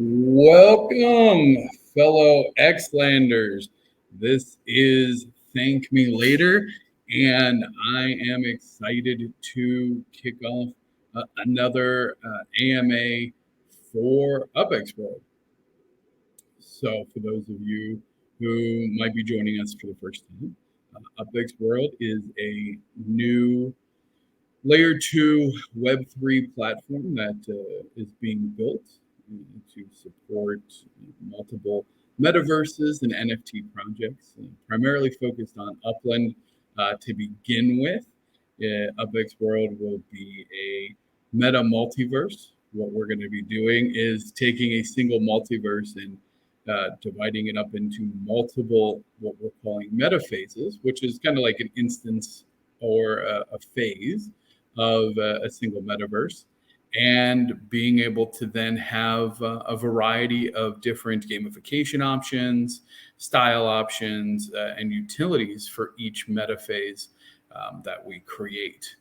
Welcome, fellow Xlanders. This is Thank Me Later, and I am excited to kick off another AMA for UPX World. So, for those of you who might be joining us for the first time, UPX World is a new Layer 2 Web3 platform that is being built to support multiple metaverses and NFT projects, primarily focused on Upland to begin with. UpX World will be a meta multiverse. What we're going to be doing is taking a single multiverse and dividing it up into multiple, what we're calling meta phases, which is kind of like an instance or a phase of a single metaverse, and being able to then have a variety of different gamification options, style options, and utilities for each meta phase that we create.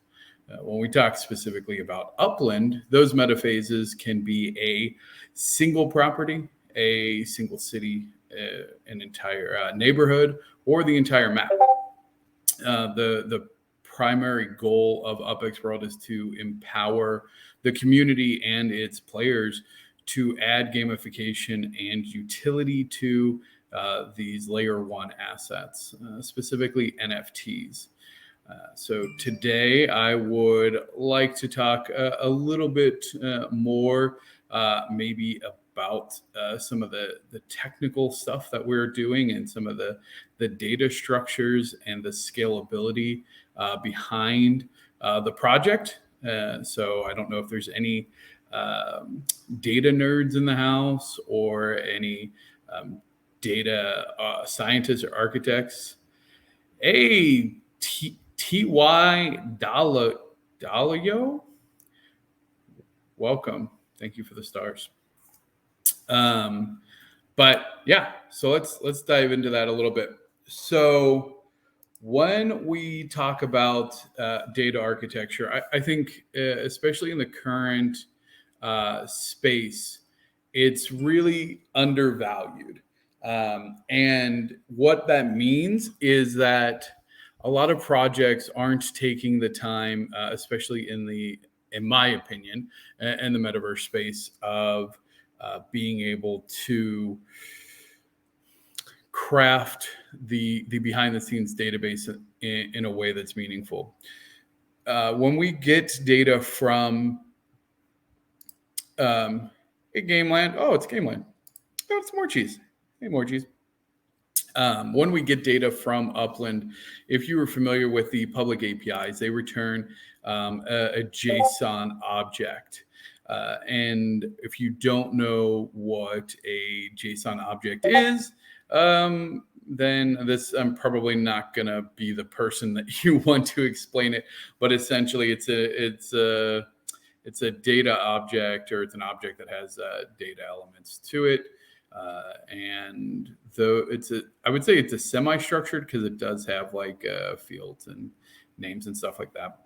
When we talk specifically about Upland, those meta phases can be a single property, a single city, an entire neighborhood, or the entire map. The primary goal of UpX World is to empower the community and its players to add gamification and utility to these layer 1 assets, specifically NFTs. So today I would like to talk a little bit more maybe about some of the technical stuff that we're doing and some of the data structures and the scalability behind the project. So I don't know if there's any data nerds in the house or any data scientists or architects. Hey, T.Y. Dalio, welcome. Thank you for the stars. But yeah, so let's dive into that a little bit. So when we talk about data architecture, I think especially in the current space, it's really undervalued. And what that means is that a lot of projects aren't taking the time, especially in my opinion, in the metaverse space, of being able to craft the behind the scenes database in a way that's meaningful. When we get data from Gameland, it's Gameland. Oh, it's more cheese. Hey, more cheese. When we get data from Upland, if you were familiar with the public APIs, they return a JSON object. And if you don't know what a JSON object is, then I'm probably not going to be the person that you want to explain it. But essentially, it's a data object, or it's an object that has data elements to it. And though I would say it's a semi-structured, because it does have like fields and names and stuff like that.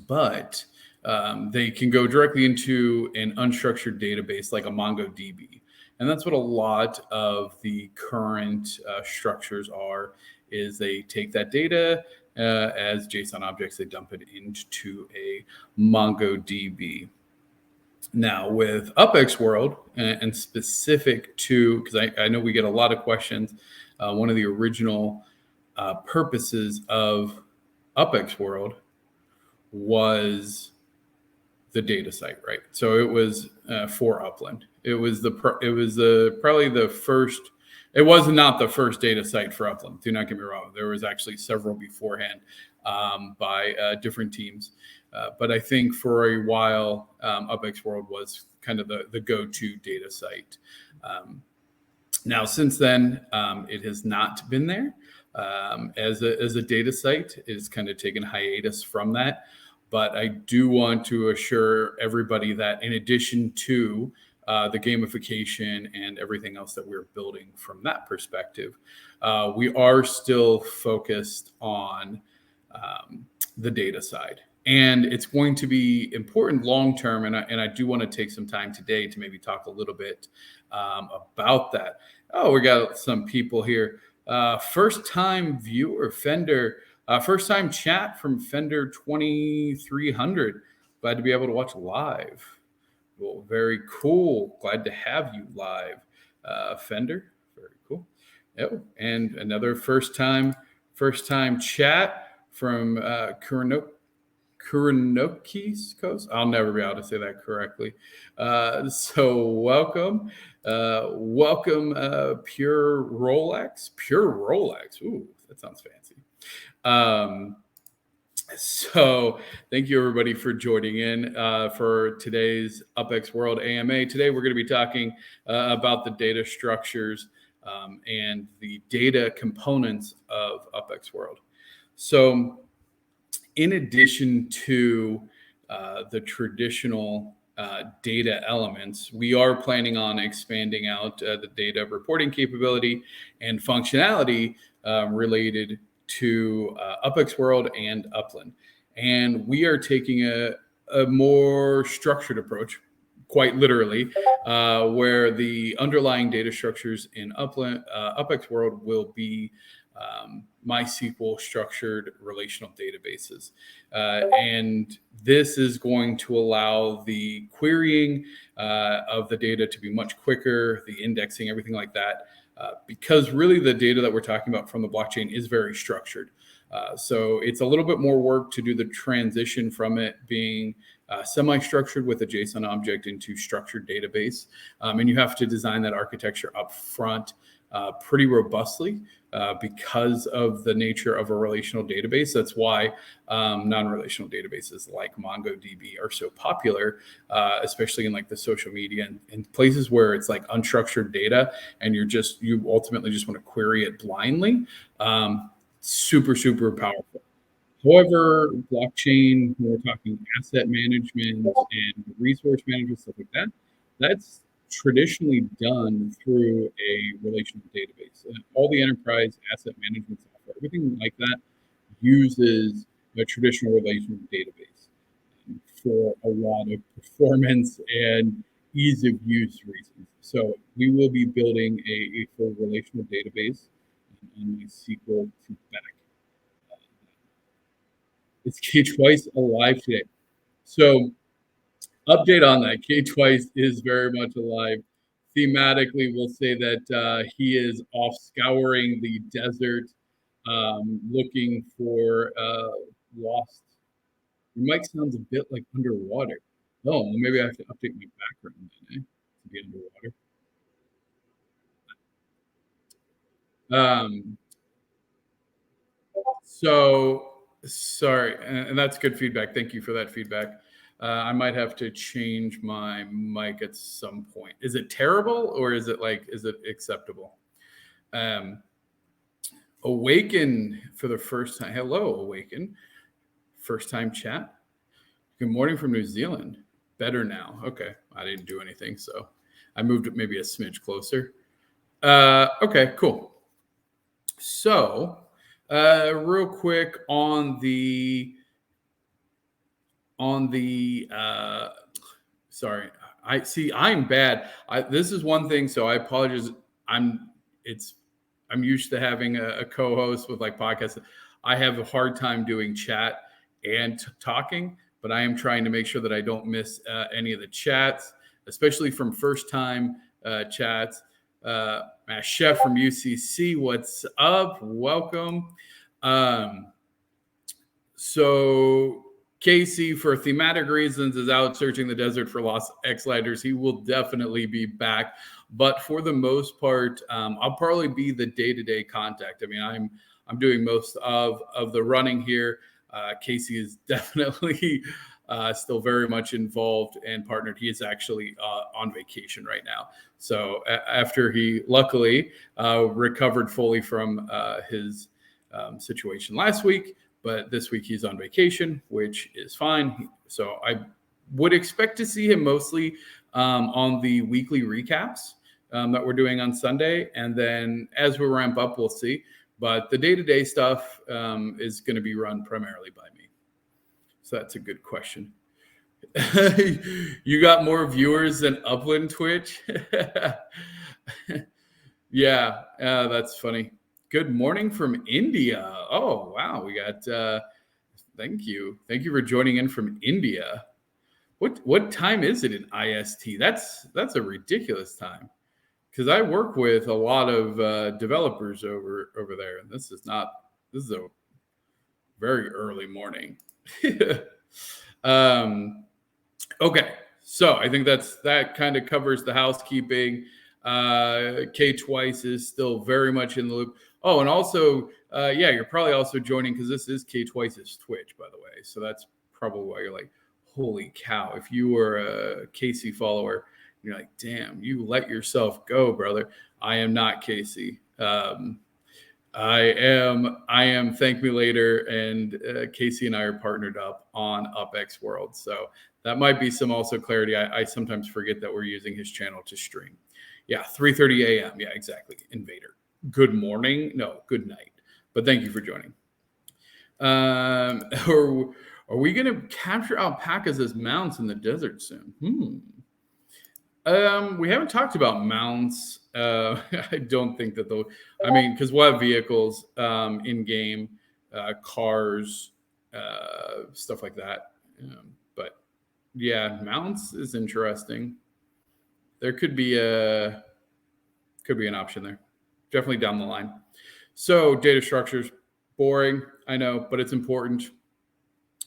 But they can go directly into an unstructured database like a MongoDB. And that's what a lot of the current structures are, is they take that data as JSON objects, they dump it into a MongoDB. Now with UpX World, and specific to, because I know we get a lot of questions, one of the original purposes of UpX World was the data site, right? So it was for Upland. It was probably the first. It was not the first data site for Upland. Do not get me wrong. There was actually several beforehand by different teams. But I think for a while, UpX World was kind of the go-to data site. Now, since then, it has not been there as a data site. It has kind of taken hiatus from that. But I do want to assure everybody that in addition to the gamification and everything else that we're building from that perspective, we are still focused on the data side. And it's going to be important long term. And I do want to take some time today to maybe talk a little bit about that. Oh, we got some people here. First time viewer, Fender, first time chat from Fender 2300. Glad to be able to watch live. Well, very cool. Glad to have you live, Fender. Very cool. Oh, and another first time chat from Kuronokis Coast. I'll never be able to say that correctly. So welcome, Pure Rolex. Ooh, that sounds fancy. So thank you everybody for joining in for today's UPX World AMA. Today we're going to be talking about the data structures and the data components of UPX World. So in addition to the traditional data elements, we are planning on expanding out the data reporting capability and functionality related to UPX World and Upland. And we are taking a more structured approach, quite literally, where the underlying data structures in Upland, UPX World will be MySQL structured relational databases. And this is going to allow the querying of the data to be much quicker, the indexing, everything like that, because really the data that we're talking about from the blockchain is very structured. So it's a little bit more work to do the transition from it being semi-structured with a JSON object into structured database. And you have to design that architecture up front pretty robustly because of the nature of a relational database. That's why non-relational databases like MongoDB are so popular, especially in like the social media and places where it's like unstructured data and you ultimately just want to query it blindly. Super, super powerful. However, blockchain, when we're talking asset management and resource management, stuff like that, that's traditionally done through a relational database. All the enterprise asset management software, everything like that uses a traditional relational database for a lot of performance and ease of use reasons. So we will be building a full relational database on MySQL to back. It's K Twice alive today. So update on that. K Twice is very much alive. Thematically, we'll say that he is off scouring the desert, looking for lost. Your mic sounds a bit like underwater. Oh, well, maybe I have to update my background then, to be underwater. Um, So sorry, and that's good feedback. Thank you for that feedback. I might have to change my mic at some point. Is it terrible or is it acceptable? Um, Awaken for the first time. Hello, Awaken. First time chat. Good morning from New Zealand. Better now. Okay, I didn't do anything, so I moved it maybe a smidge closer. Okay, cool. So, real quick on the sorry, I'm bad. This is one thing, so I apologize. It's I'm used to having a co-host with like podcasts. I have a hard time doing chat and talking, but I am trying to make sure that I don't miss any of the chats, especially from first time chats. Chef from UCC, what's up? Welcome. So Casey, for thematic reasons, is out searching the desert for lost X-Lighters. He will definitely be back. But for the most part, I'll probably be the day-to-day contact. I mean, I'm doing most of the running here. Casey is definitely still very much involved and partnered. He is actually on vacation right now. So after he luckily recovered fully from his situation last week, but this week he's on vacation, which is fine. So I would expect to see him mostly on the weekly recaps that we're doing on Sunday. And then as we ramp up, we'll see. But the day-to-day stuff is going to be run primarily by me. So that's a good question. You got more viewers than Upland Twitch? Yeah, that's funny. Good morning from India. Oh, wow. We got thank you. Thank you for joining in from India. What time is it in IST? That's a ridiculous time. Because I work with a lot of developers over there, and this is a very early morning. Okay, so I think that kind of covers the housekeeping. K Twice is still very much in the loop. Oh, and also, yeah, you're probably also joining because this is K Twice's Twitch, by the way. So that's probably why you're like, holy cow! If you were a Casey follower, you're like, damn, you let yourself go, brother. I am not Casey. I am Thank Me Later, and Casey and I are partnered up on UPX World. So that might be some also clarity. I sometimes forget that we're using his channel to stream. Yeah, 3:30 a.m. Yeah, exactly. Invader. Good morning. No, good night. But thank you for joining. Are we going to capture alpacas as mounts in the desert soon? We haven't talked about mounts. I don't think that they'll. I mean, because we'll have vehicles in game, cars, stuff like that. But yeah, mounts is interesting. There could be an option there. Definitely down the line. So data structures, boring, I know, but it's important.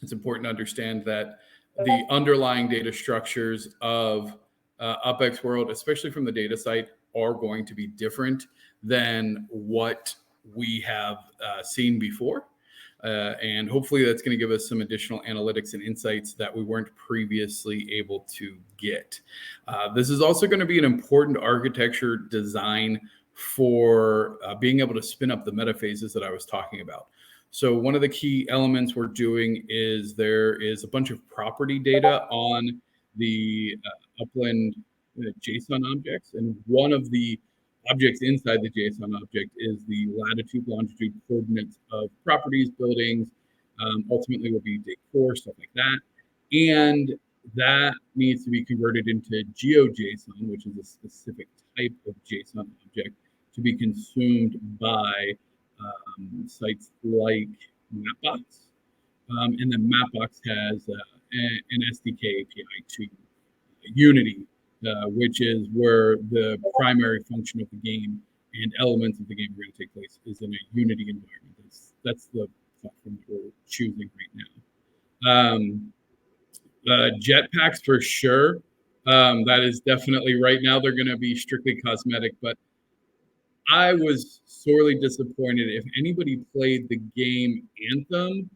It's important to understand that the underlying data structures of UpX World, especially from the data site, are going to be different than what we have seen before. And hopefully that's going to give us some additional analytics and insights that we weren't previously able to get. This is also going to be an important architecture design for being able to spin up the metaphases that I was talking about. So one of the key elements we're doing is there is a bunch of property data on the Upland JSON objects. And one of the objects inside the JSON object is the latitude, longitude coordinates of properties, buildings, ultimately will be decor, stuff like that. And that needs to be converted into GeoJSON, which is a specific type of JSON object to be consumed by sites like Mapbox. And then Mapbox has an SDK API to Unity, which is where the primary function of the game and elements of the game are going to take place is in a Unity environment. That's the platform that we're choosing right now. Jetpacks for sure. That is definitely right now they're going to be strictly cosmetic, but I was sorely disappointed. If anybody played the game Anthem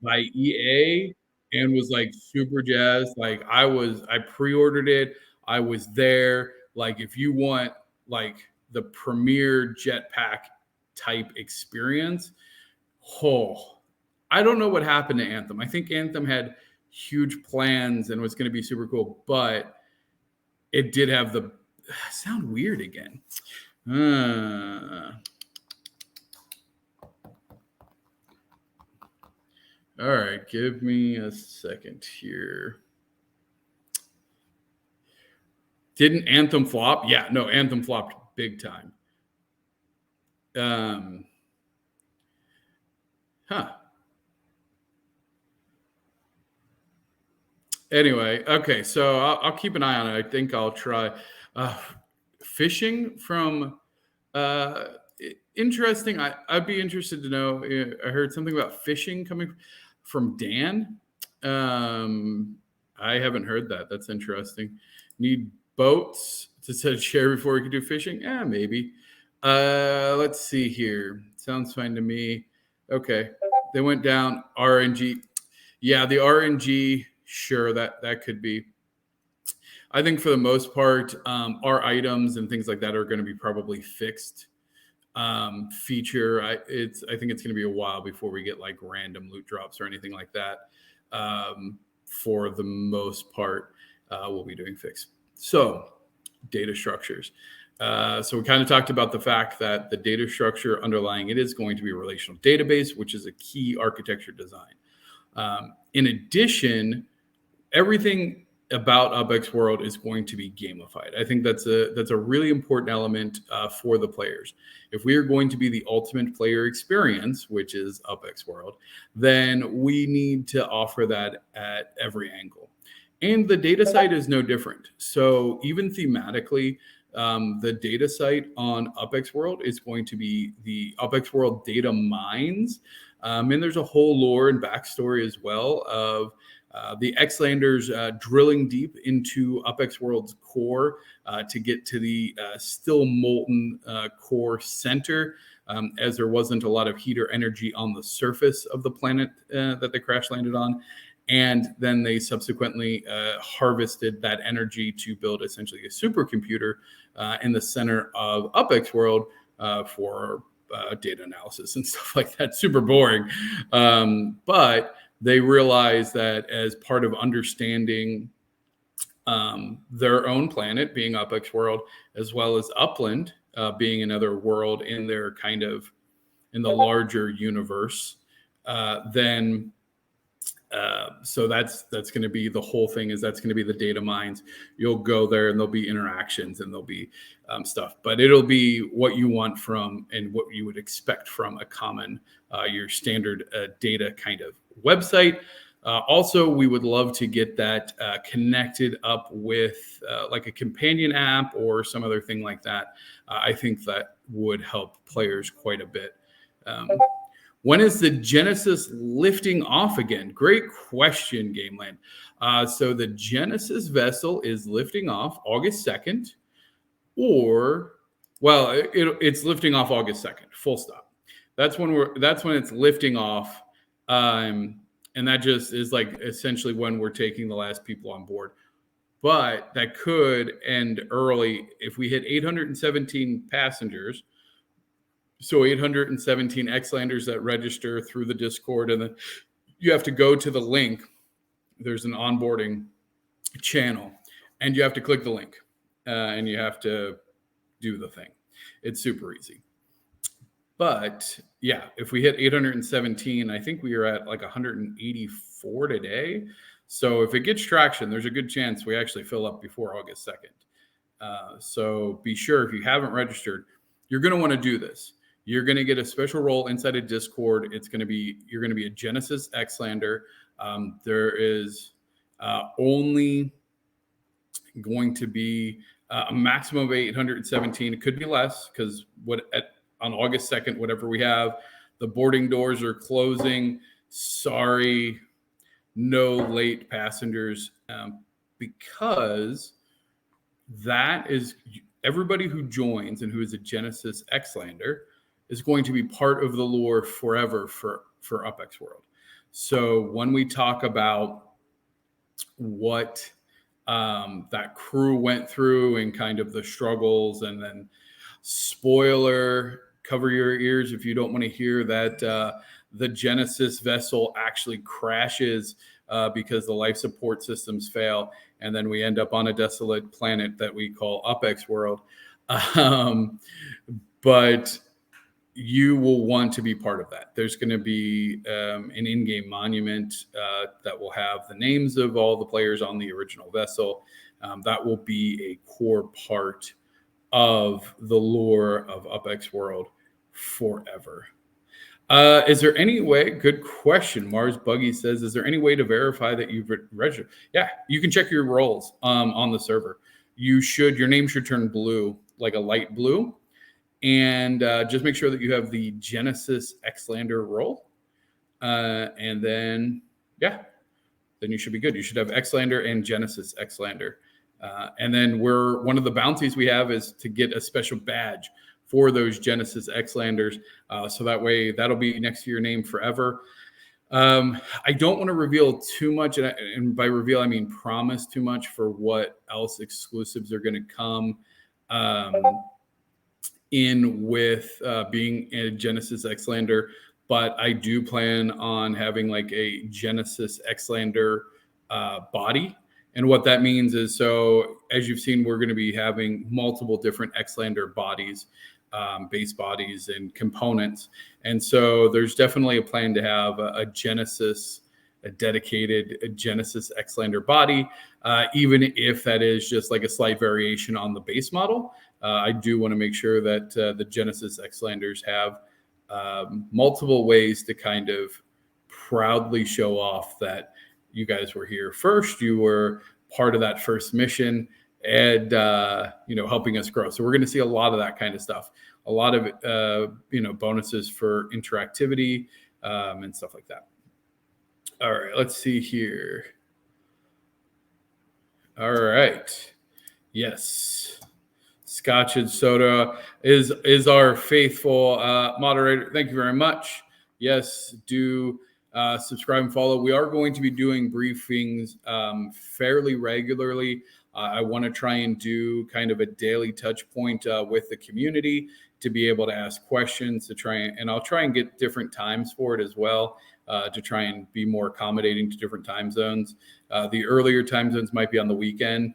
by EA and was like super jazzed, like I pre-ordered it. I was there. Like if you want like the premier jetpack type experience, I don't know what happened to Anthem. I think Anthem had huge plans and was going to be super cool, but it did have the sound weird again. All right, give me a second here. Didn't Anthem flop? Yeah, no, Anthem flopped big time. Anyway, okay, so I'll keep an eye on it. I think I'll try fishing from interesting. I'd be interested to know. I heard something about fishing coming from Dan. I haven't heard that. That's interesting. Need boats to set a chair before we can do fishing? Yeah, maybe. Let's see here. Sounds fine to me. Okay, they went down RNG. Yeah, the RNG. Sure, that could be. I think for the most part, our items and things like that are going to be probably fixed feature. I think it's going to be a while before we get like random loot drops or anything like that. For the most part, we'll be doing fixed. So data structures. So we kind of talked about the fact that the data structure underlying it is going to be a relational database, which is a key architecture design. In addition, everything about UpX World is going to be gamified. I think that's a really important element for the players. If we are going to be the ultimate player experience, which is UpX World, then we need to offer that at every angle. And the data site is no different. So even thematically, the data site on UpX World is going to be the UpX World data mines. And there's a whole lore and backstory as well of the Xlanders drilling deep into UpX World's core to get to the still molten core center, as there wasn't a lot of heat or energy on the surface of the planet that they crash landed on. And then they subsequently harvested that energy to build essentially a supercomputer in the center of UpX World for data analysis and stuff like that. Super boring. But they realized that as part of understanding their own planet being UpX World, as well as Upland being another world in their kind of in the larger universe, then so that's going to be the whole thing. Is that's going to be the data mines. You'll go there and there'll be interactions and there'll be stuff, but it'll be what you want from and what you would expect from a common your standard data kind of website. Also, we would love to get that connected up with like a companion app or some other thing like that. I think that would help players quite a bit. When is the Genesis lifting off again? Great question, Gameland. So the Genesis vessel is lifting off August 2nd, or, well, it's lifting off August 2nd, full stop. That's when it's lifting off. And that just is like essentially when we're taking the last people on board. But that could end early if we hit 817 passengers. So 817 Xlanders that register through the Discord, and then you have to go to the link. There's an onboarding channel, and you have to click the link, and you have to do the thing. It's super easy. But yeah, if we hit 817, I think we are at like 184 today. So if it gets traction, there's a good chance we actually fill up before August 2nd. So be sure, if you haven't registered, you're going to want to do this. You're going to get a special role inside of Discord. You're going to be a Genesis Xlander. There is only going to be a maximum of 817. It could be less because on August 2nd, whatever we have, the boarding doors are closing. Sorry, no late passengers, because that is everybody who joins and who is a Genesis Xlander is going to be part of the lore forever for UpX World. So when we talk about what that crew went through and kind of the struggles, and then spoiler, cover your ears if you don't want to hear that the Genesis vessel actually crashes because the life support systems fail, and then we end up on a desolate planet that we call UpX World. But you will want to be part of that. There's going to be an in-game monument that will have the names of all the players on the original vessel. That will be a core part of the lore of UpX World forever. Is there any way, good question, Mars Buggy says, is there any way to verify that you've registered? Yeah, you can check your roles on the server. Your name should turn blue, like a light blue. And just make sure that you have the Genesis Xlander role. And then, yeah, then you should be good. You should have Xlander and Genesis Xlander. And then one of the bounties we have is to get a special badge for those Genesis Xlanders. So that way that'll be next to your name forever. I don't want to reveal too much. And by reveal, I mean promise too much for what else exclusives are going to come in with being a Genesis Xlander, but I do plan on having like a Genesis Xlander body. And what that means is, so as you've seen, we're going to be having multiple different Xlander bodies, base bodies and components. And so there's definitely a plan to have a Genesis a dedicated Genesis Xlander body, even if that is just like a slight variation on the base model. I do want to make sure that the Genesis Xlanders have multiple ways to kind of proudly show off that you guys were here first. You were part of that first mission, and helping us grow. So we're going to see a lot of that kind of stuff, a lot of bonuses for interactivity and stuff like that. All right, let's see here. All right, yes. Scotch and Soda is our faithful moderator. Thank you very much. Yes, do subscribe and follow. We are going to be doing briefings fairly regularly. I want to try and do kind of a daily touch point with the community to be able to ask questions, and I'll try and get different times for it as well, to try and be more accommodating to different time zones. The earlier time zones might be on the weekend,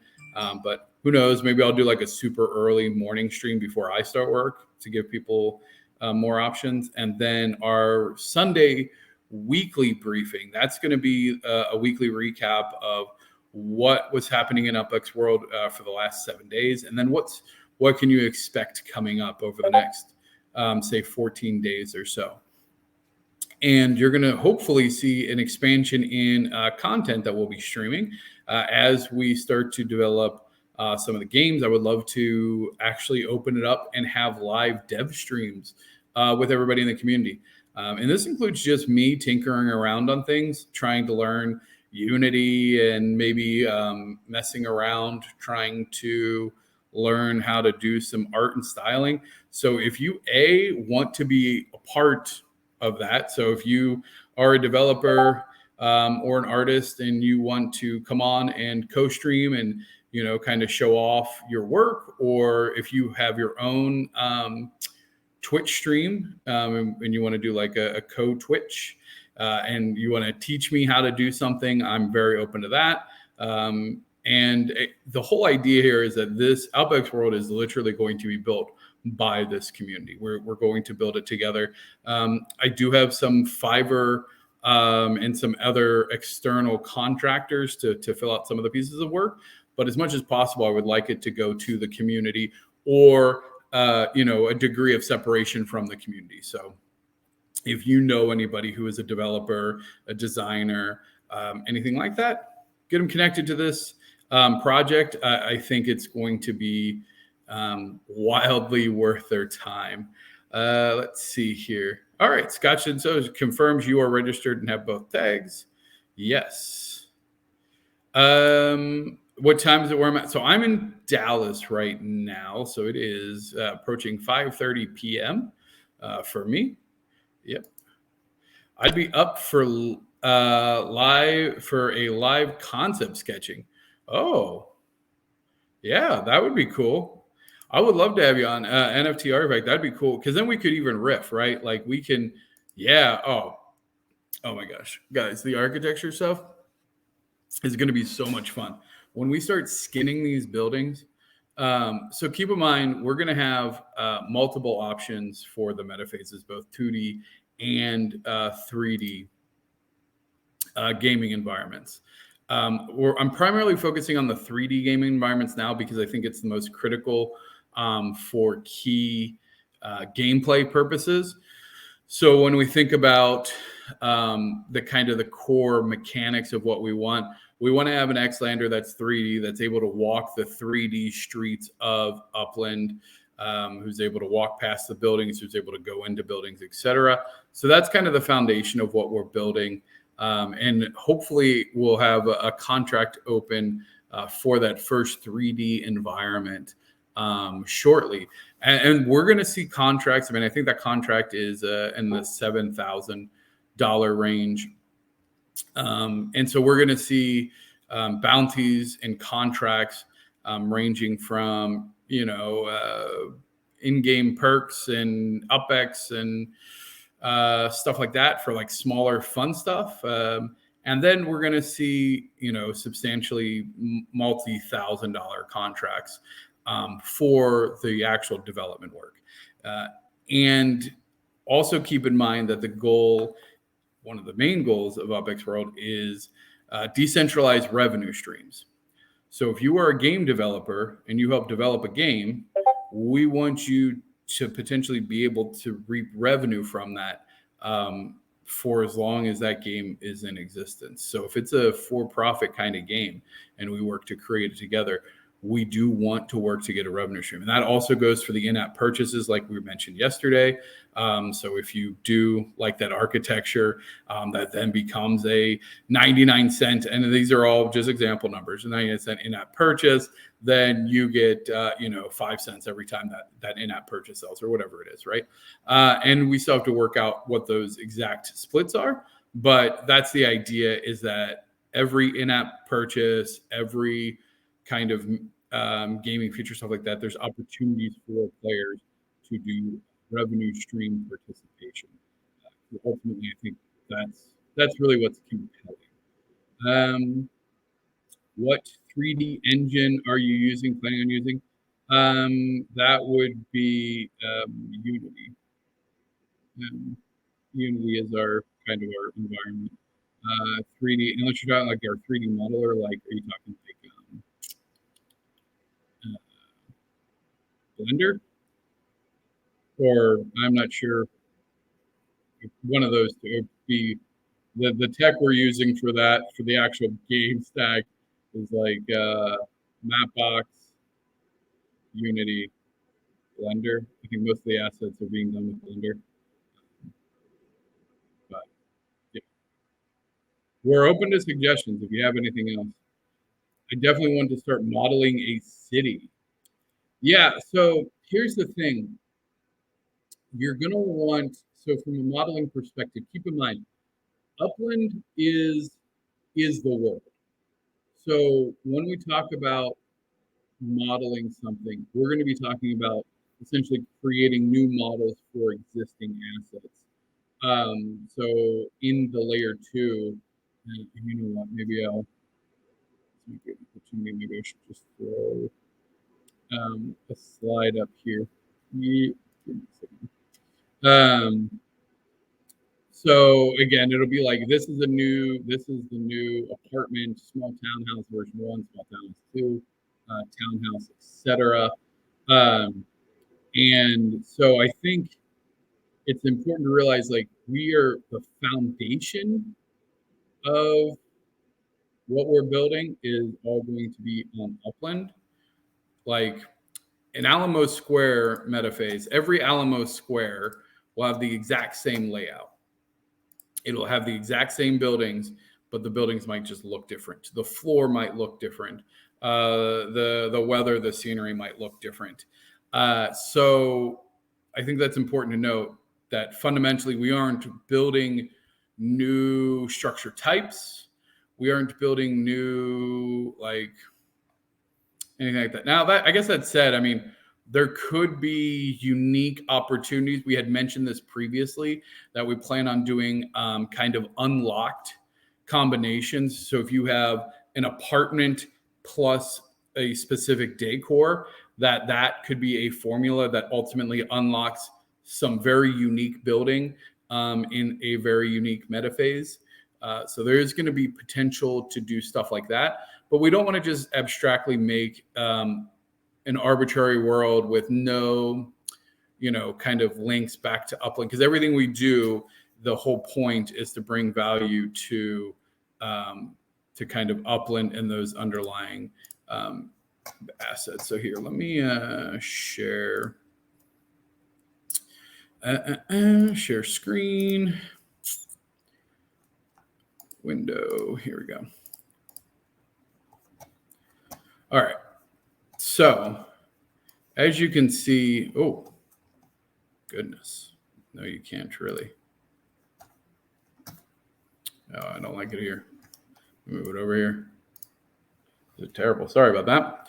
but who knows? Maybe I'll do like a super early morning stream before I start work to give people more options. And then our Sunday weekly briefing, that's going to be a weekly recap of what was happening in UPX World for the last 7 days. And then what can you expect coming up over the next, say, 14 days or so. And you're going to hopefully see an expansion in content that we'll be streaming as we start to develop some of the games. I would love to actually open it up and have live dev streams with everybody in the community. And this includes just me tinkering around on things, trying to learn Unity and maybe messing around, trying to learn how to do some art and styling. So if you want to be a part of that, so if you are a developer or an artist and you want to come on and co-stream and kind of show off your work, or if you have your own Twitch stream and you want to do like a co-Twitch and you want to teach me how to do something, I'm very open to that. The whole idea here is that this UPX World is literally going to be built by this community. We're going to build it together. I do have some Fiverr and some other external contractors to fill out some of the pieces of work. But as much as possible, I would like it to go to the community, or a degree of separation from the community. So if you know anybody who is a developer, a designer, anything like that, get them connected to this project. I think it's going to be wildly worth their time. Let's see here. All right, Scotch and So confirms you are registered and have both tags. Yes. What time is it where I'm at? So I'm in Dallas right now. So it is approaching 5:30 p.m. For me. Yep. I'd be up for a live concept sketching. Oh, yeah, that would be cool. I would love to have you on NFT Artifact. That'd be cool, because then we could even riff, right? Like we can, yeah. Oh my gosh, guys, the architecture stuff is going to be so much fun when we start skinning these buildings. So keep in mind, we're going to have multiple options for the metaphases, both 2D and 3D gaming environments. I'm primarily focusing on the 3D gaming environments now because I think it's the most critical for key gameplay purposes. So when we think about the core mechanics of what we want to have an Xlander that's 3D, that's able to walk the 3D streets of Upland, who's able to walk past the buildings, who's able to go into buildings, etc. So that's kind of the foundation of what we're building. And hopefully we'll have a contract open for that first 3D environment shortly. And we're going to see contracts. I mean, I think that contract is in the $7,000 range. And so we're going to see bounties and contracts ranging from, in-game perks and UPX and stuff like that for like smaller fun stuff. And then we're going to see, substantially multi-$1,000 contracts for the actual development work. And also keep in mind that the goal one of the main goals of UPX World is decentralized revenue streams. So if you are a game developer and you help develop a game, we want you to potentially be able to reap revenue from that for as long as that game is in existence. So if it's a for-profit kind of game and we work to create it together, we do want to work to get a revenue stream. And that also goes for the in-app purchases, like we mentioned yesterday. So if you do like that architecture, that then becomes a 99 cent, and these are all just example numbers, a 99 cent in-app purchase, then you get, 5 cents every time that in-app purchase sells, or whatever it is, right? And we still have to work out what those exact splits are, but that's the idea, is that every in-app purchase, every kind of gaming feature, stuff like that, there's opportunities for players to do revenue stream participation. Ultimately, I think that's really what's compelling. What 3D engine are you planning on using? That would be Unity. Unity is our kind of our environment. 3D, unless you're talking like our 3D modeler, like, are you talking like Blender? Or I'm not sure if one of those two would be the tech we're using for that, for the actual game stack, is like Mapbox, Unity, Blender. I think most of the assets are being done with Blender. But yeah, we're open to suggestions if you have anything else. I definitely want to start modeling a city. Yeah, so here's the thing. You're going to want, so from a modeling perspective, keep in mind, Upland is the world. So when we talk about modeling something, we're going to be talking about essentially creating new models for existing assets. So in the layer two, you know what, maybe maybe I should just throw a slide up here. Yeah, so again, it'll be like, this is the new apartment, small townhouse version 1, small townhouse 2, townhouse, etc. And so I think it's important to realize, like, we are the foundation of what we're building is all going to be on Upland. Like an Alamo Square metaphase, every Alamo Square will have the exact same layout. It'll have the exact same buildings, but the buildings might just look different. The floor might look different. The weather, the scenery might look different. So I think that's important to note, that fundamentally we aren't building new structure types. We aren't building new, like, anything like that. Now, that, I guess that said, I mean, there could be unique opportunities. We had mentioned this previously, that we plan on doing kind of unlocked combinations. So if you have an apartment plus a specific decor, that could be a formula that ultimately unlocks some very unique building in a very unique metaphase. So there is going to be potential to do stuff like that, but we don't want to just abstractly make an arbitrary world with no, kind of links back to Upland, because everything we do, the whole point is to bring value to kind of Upland and those underlying assets. So here, let me share share screen window. Here we go. All right. So as you can see, oh, goodness. No, you can't really. Oh, I don't like it here. Move it over here. This is terrible. Sorry about that.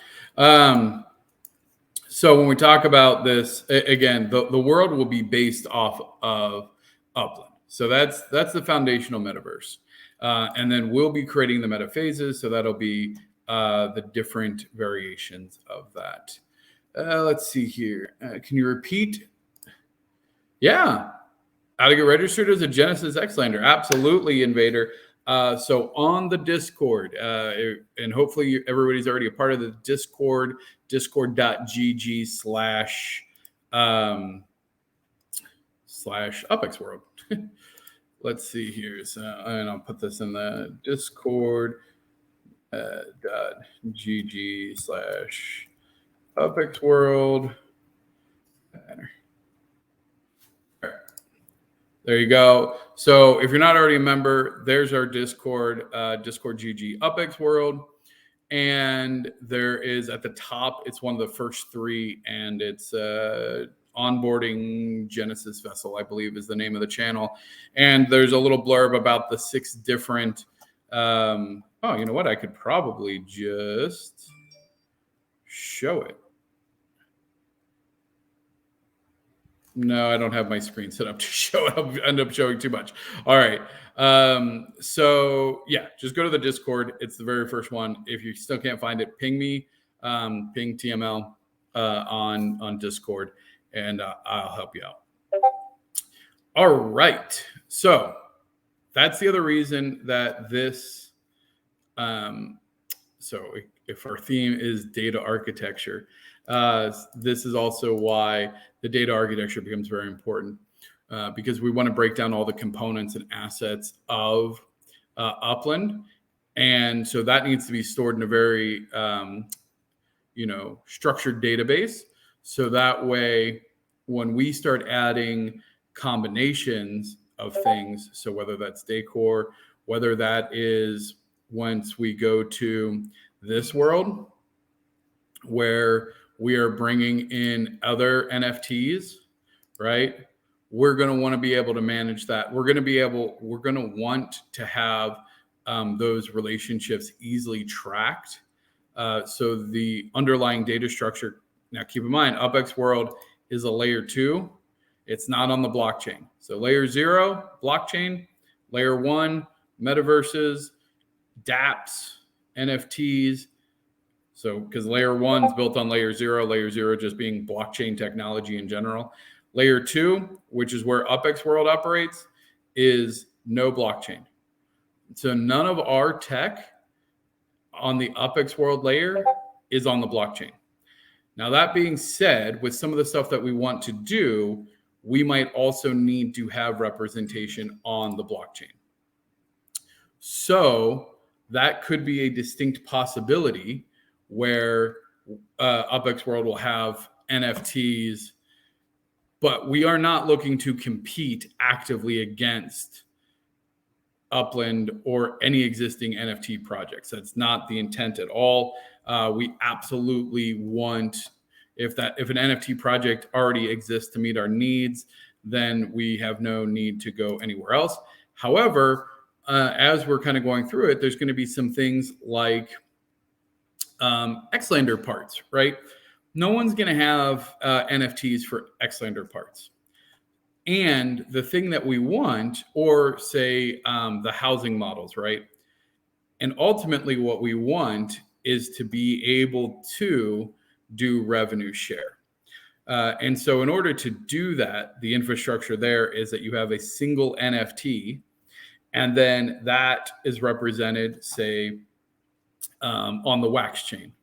So when we talk about this, again, the world will be based off of Upland. So that's the foundational metaverse. And then we'll be creating the metaphases. So that'll be the different variations of that. Let's see here. Can you repeat? Yeah. How to get registered as a Genesis Xlander? Absolutely, Invader. So on the Discord, and hopefully everybody's already a part of the Discord, discord.gg slash UPX World. Let's see here. So, and I'll put this in the Discord .gg slash UPX World. There you go. So if you're not already a member, there's our Discord, Discord GG UPX World. And there is at the top, it's one of the first three, and it's onboarding Genesis Vessel, I believe is the name of the channel. And there's a little blurb about the 6 different, oh, you know what? I could probably just show it. No, I don't have my screen set up to show it. I'll end up showing too much. All right. So yeah, just go to the Discord. It's the very first one. If you still can't find it, ping me, ping TML on Discord, and I'll help you out. All right. So that's the other reason that this, so if our theme is data architecture, this is also why the data architecture becomes very important, because we want to break down all the components and assets of Upland. And so that needs to be stored in a very, structured database. So that way, when we start adding combinations of things, so whether that's decor, whether that is once we go to this world where we are bringing in other NFTs, right? We're going to want to be able to manage that. We're going to want to have those relationships easily tracked. So the underlying data structure, now keep in mind, UPX World is a layer 2. It's not on the blockchain. So layer 0, blockchain, layer 1, metaverses, dApps, NFTs. So because layer 1 is built on layer 0 just being blockchain technology in general. Layer 2, which is where UPX World operates, is no blockchain. So none of our tech on the UPX World layer is on the blockchain. Now, that being said, with some of the stuff that we want to do, we might also need to have representation on the blockchain. So that could be a distinct possibility where UPX World will have NFTs, but we are not looking to compete actively against Upland or any existing NFT projects. That's not the intent at all. We absolutely want, if an NFT project already exists to meet our needs, then we have no need to go anywhere else. However, as we're kind of going through it, there's going to be some things like Xlander parts, right? No one's going to have NFTs for Xlander parts. And the thing that we want, or say the housing models, right? And ultimately what we want is to be able to do revenue share. And so in order to do that, the infrastructure there is that you have a single NFT, and then that is represented, say, on the Wax chain,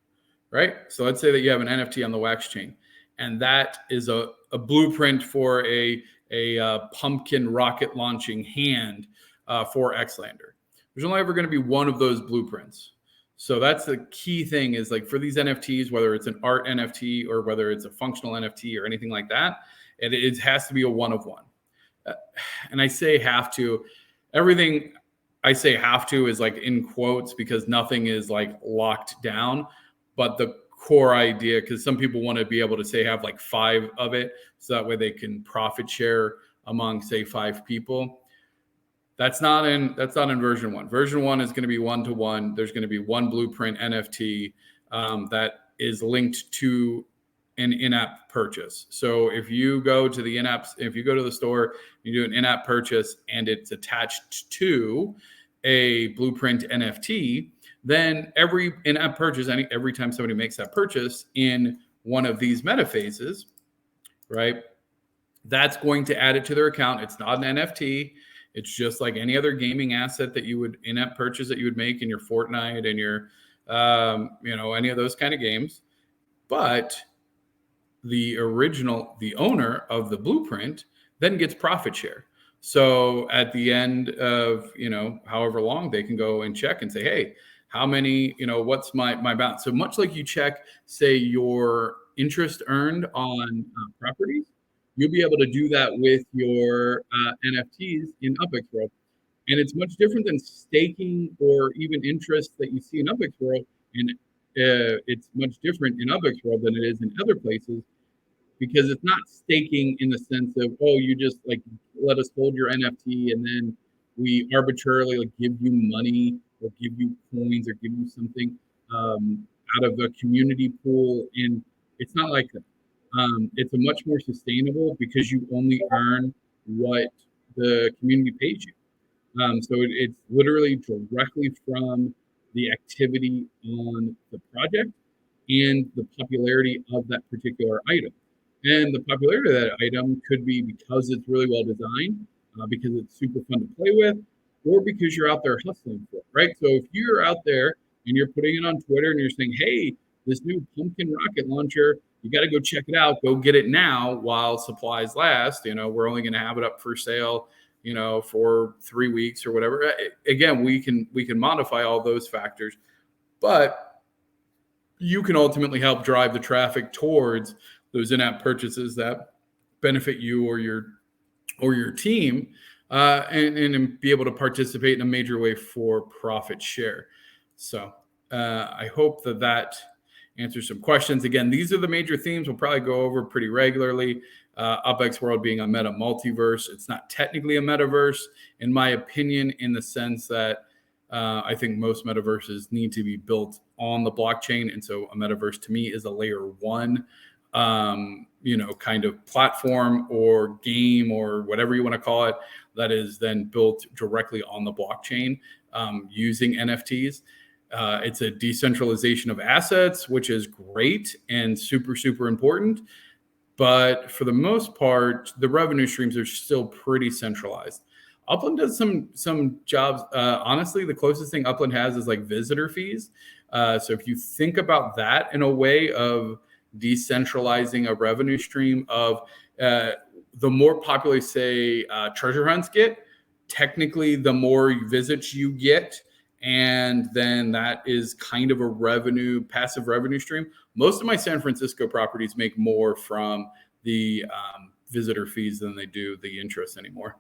right? So let's say that you have an NFT on the Wax chain, and that is a blueprint for a pumpkin rocket launching hand for Xlander. There's only ever going to be one of those blueprints. So that's the key thing, is like for these NFTs, whether it's an art NFT or whether it's a functional NFT or anything like that, it has to be a one of one. And I say have to, everything I say have to is like in quotes, because nothing is like locked down. But the core idea, because some people want to be able to say have like 5 of it, so that way they can profit share among, say, 5 people. That's not in version 1. Version 1 is going to be one-to-one. There's going to be one blueprint NFT that is linked to an in-app purchase. So if you go to the if you go to the store, you do an in-app purchase and it's attached to a blueprint NFT, then every in-app purchase, every time somebody makes that purchase in one of these metaphases, right, That's going to add it to their account. It's not an NFT. It's just like any other gaming asset that you would in-app purchase that you would make in your Fortnite and your, any of those kind of games. But the owner of the blueprint then gets profit share. So at the end of, however long, they can go and check and say, hey, how many, what's my balance? So much like you check, say, your interest earned on properties, you'll be able to do that with your NFTs in UPX World. And it's much different than staking or even interest that you see in UPX World. And it's much different in UPX World than it is in other places, because it's not staking in the sense of, oh, you just like let us hold your NFT and then we arbitrarily like give you money or give you coins or give you something out of a community pool. And it's not like that. It's a much more sustainable, because you only earn what the community pays you. So it's literally directly from the activity on the project and the popularity of that particular item. And the popularity of that item could be because it's really well designed, because it's super fun to play with, or because you're out there hustling for it, right? So if you're out there and you're putting it on Twitter and you're saying, hey, this new pumpkin rocket launcher, you got to go check it out, go get it now while supplies last. We're only going to have it up for sale, for 3 weeks or whatever. Again, we can modify all those factors, but you can ultimately help drive the traffic towards those in-app purchases that benefit you or your team, and be able to participate in a major way for profit share. So I hope that answers some questions. Again, these are the major themes we'll probably go over pretty regularly. UPX World being a meta multiverse. It's not technically a metaverse, in my opinion, in the sense that I think most metaverses need to be built on the blockchain. And so a metaverse to me is a layer one, kind of platform or game or whatever you want to call it, that is then built directly on the blockchain using NFTs. It's a decentralization of assets, which is great and super, super important. But for the most part, the revenue streams are still pretty centralized. Upland does some jobs. Honestly, the closest thing Upland has is like visitor fees. So if you think about that in a way of decentralizing a revenue stream of the more popular, say, treasure hunts get, technically the more visits you get, and then that is kind of a passive revenue stream. Most of my San Francisco properties make more from the visitor fees than they do the interest anymore.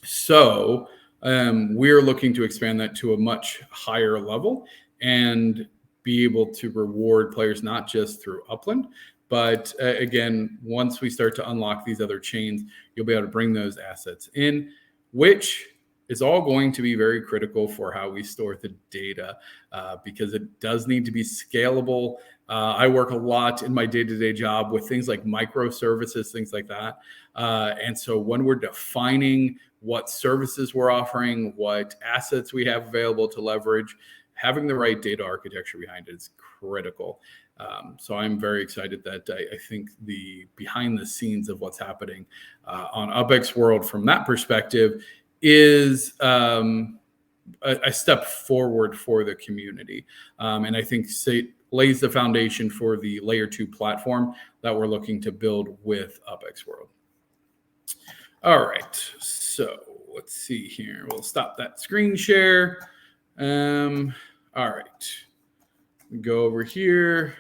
So we're looking to expand that to a much higher level and be able to reward players not just through Upland, but again, once we start to unlock these other chains, you'll be able to bring those assets in, which is all going to be very critical for how we store the data, because it does need to be scalable. I work a lot in my day-to-day job with things like microservices, things like that. And so when we're defining what services we're offering, what assets we have available to leverage, having the right data architecture behind it is critical. So I'm very excited that I think the behind the scenes of what's happening on UPX World from that perspective is a step forward for the community. And I think lays the foundation for the layer 2 platform that we're looking to build with UPX World. All right, so let's see here. We'll stop that screen share. All right, go over here.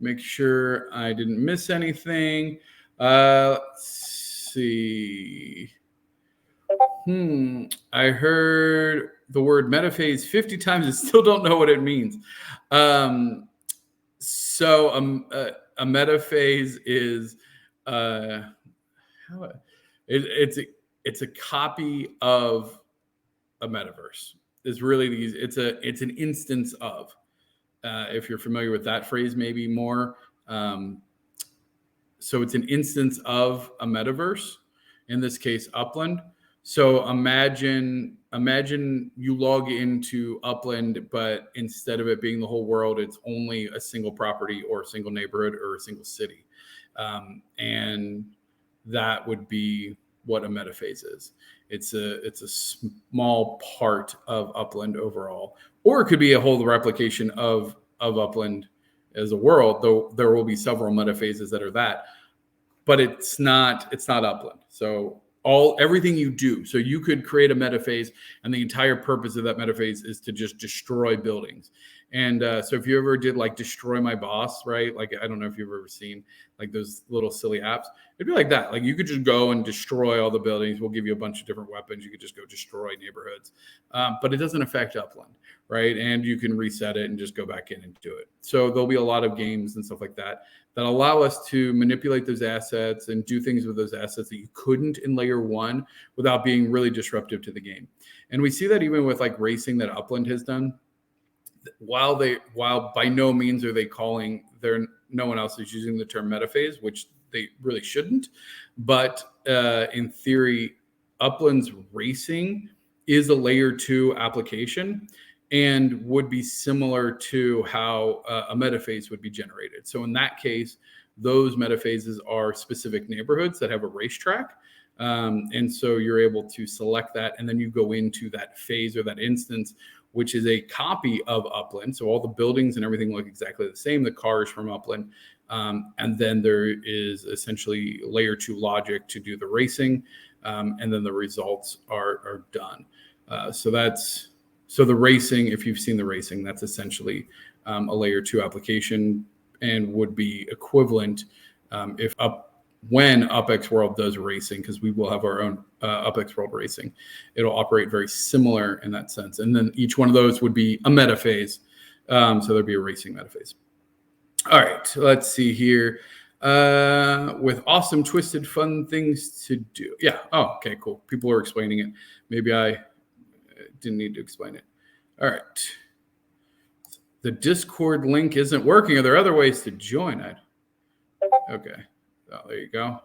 Make sure I didn't miss anything. Let's see. I heard the word metaphase 50 times and still don't know what it means. So a metaphase is it's a copy of a metaverse. It's really it's an instance of. If you're familiar with that phrase, maybe more. So it's an instance of a metaverse. In this case, Upland. So imagine you log into Upland, but instead of it being the whole world, it's only a single property or a single neighborhood or a single city. And that would be what a metaphase is. It's a small part of Upland overall, or it could be a whole replication of Upland as a world. Though there will be several metaphases that are that, but it's not Upland. So everything you do, so you could create a metaphase, and the entire purpose of that metaphase is to just destroy buildings. And so if you ever did like Destroy My Boss, right? Like, I don't know if you've ever seen like those little silly apps. It'd be like that. Like, you could just go and destroy all the buildings. We'll give you a bunch of different weapons. You could just go destroy neighborhoods. But it doesn't affect Upland, right? And you can reset it and just go back in and do it. So there'll be a lot of games and stuff like that allow us to manipulate those assets and do things with those assets that you couldn't in layer one without being really disruptive to the game. And we see that even with like racing that Upland has done. While by no means are they calling no one else is using the term metaphase, which they really shouldn't. But in theory, Upland's racing is a layer 2 application and would be similar to how a metaphase would be generated. So in that case, those metaphases are specific neighborhoods that have a racetrack. And so you're able to select that, and then you go into that phase or that instance, which is a copy of Upland. So all the buildings and everything look exactly the same, the cars from Upland. And then there is essentially layer 2 logic to do the racing. And then the results are done. So the racing, if you've seen the racing, that's essentially a layer 2 application and would be equivalent when UPX World does racing, because we will have our own UPX World racing. It'll operate very similar in that sense. And then each one of those would be a metaphase. So there'd be a racing metaphase. All right, let's see here. With awesome, twisted, fun things to do. Yeah. Oh, okay, cool. People are explaining it. Maybe I didn't need to explain it. All right. The Discord link isn't working. Are there other ways to join it? Okay. Oh, there you go.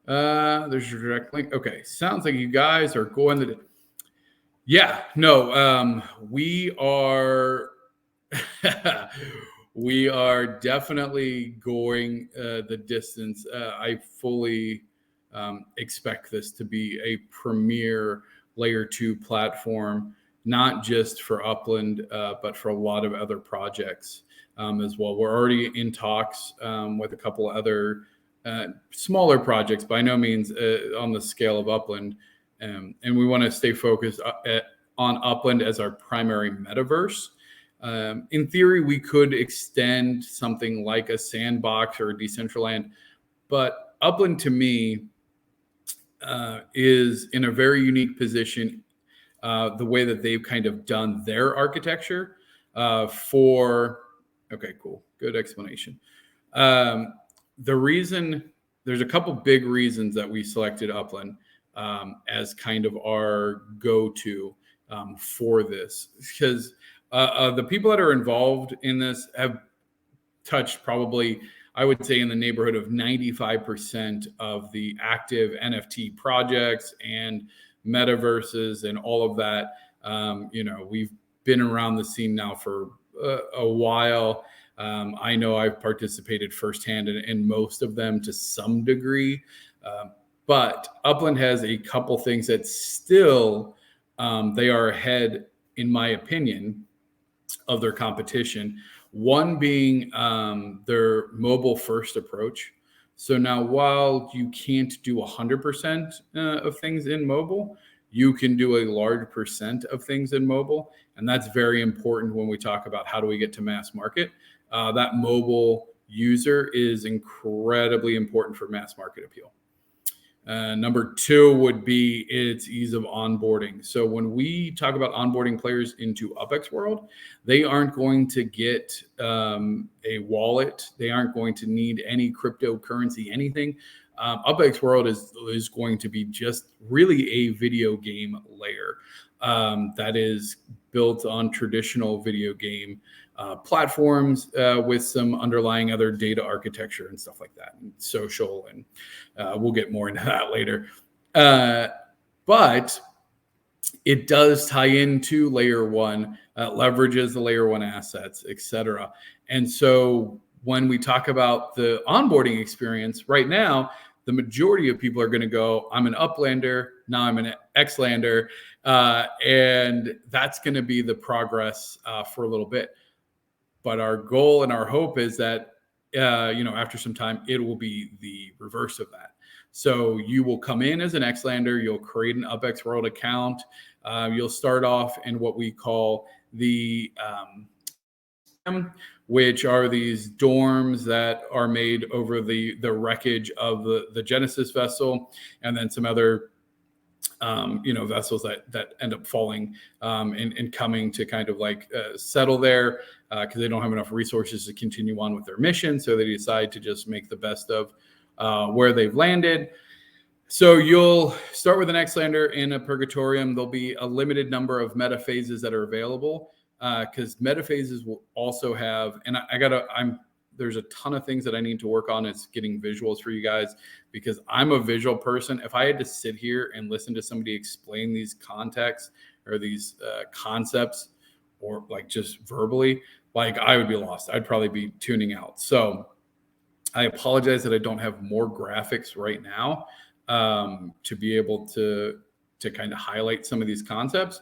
There's your direct link. Okay. Sounds like you guys are going to. Yeah. No. We are. We are definitely going the distance. I fully expect this to be a premier layer 2 platform, not just for Upland, but for a lot of other projects as well. We're already in talks with a couple of other smaller projects, by no means on the scale of Upland. And we want to stay focused on Upland as our primary metaverse. In theory, we could extend something like a sandbox or a Decentraland, but Upland to me is in a very unique position, the way that they've kind of done their architecture okay, cool. Good explanation. The reason, there's a couple big reasons that we selected Upland as kind of our go-to for this, because the people that are involved in this have touched probably, I would say, in the neighborhood of 95% of the active NFT projects and metaverses and all of that. We've been around the scene now for a while. I know I've participated firsthand in most of them to some degree. But Upland has a couple things that still they are ahead, in my opinion, of their competition. One being their mobile first approach. So now, while you can't do 100% of things in mobile, you can do a large percent of things in mobile. And that's very important when we talk about how do we get to mass market. That mobile user is incredibly important for mass market appeal. Number 2 would be its ease of onboarding. So when we talk about onboarding players into UPX World, they aren't going to get a wallet. They aren't going to need any cryptocurrency, anything. UPX World is going to be just really a video game layer that is built on traditional video game platforms with some underlying other data architecture and stuff like that, and social, and we'll get more into that later. But it does tie into layer 1, leverages the layer 1 assets, etc. And so when we talk about the onboarding experience right now, the majority of people are going to go, I'm an uplander, now I'm an Xlander, and that's going to be the progress for a little bit. But our goal and our hope is that, after some time, it will be the reverse of that. So you will come in as an Xlander, you'll create an UPX World account. You'll start off in what we call the which are these dorms that are made over the wreckage of the Genesis vessel, and then some other vessels that end up falling and coming to kind of like settle there because they don't have enough resources to continue on with their mission. So they decide to just make the best of where they've landed. So you'll start with an Xlander in a Purgatorium. There'll be a limited number of meta phases that are available because meta phases will also have, and there's a ton of things that I need to work on. It's getting visuals for you guys because I'm a visual person. If I had to sit here and listen to somebody explain these contexts or these concepts or like just verbally, like I would be lost. I'd probably be tuning out. So I apologize that I don't have more graphics right now to be able to kind of highlight some of these concepts,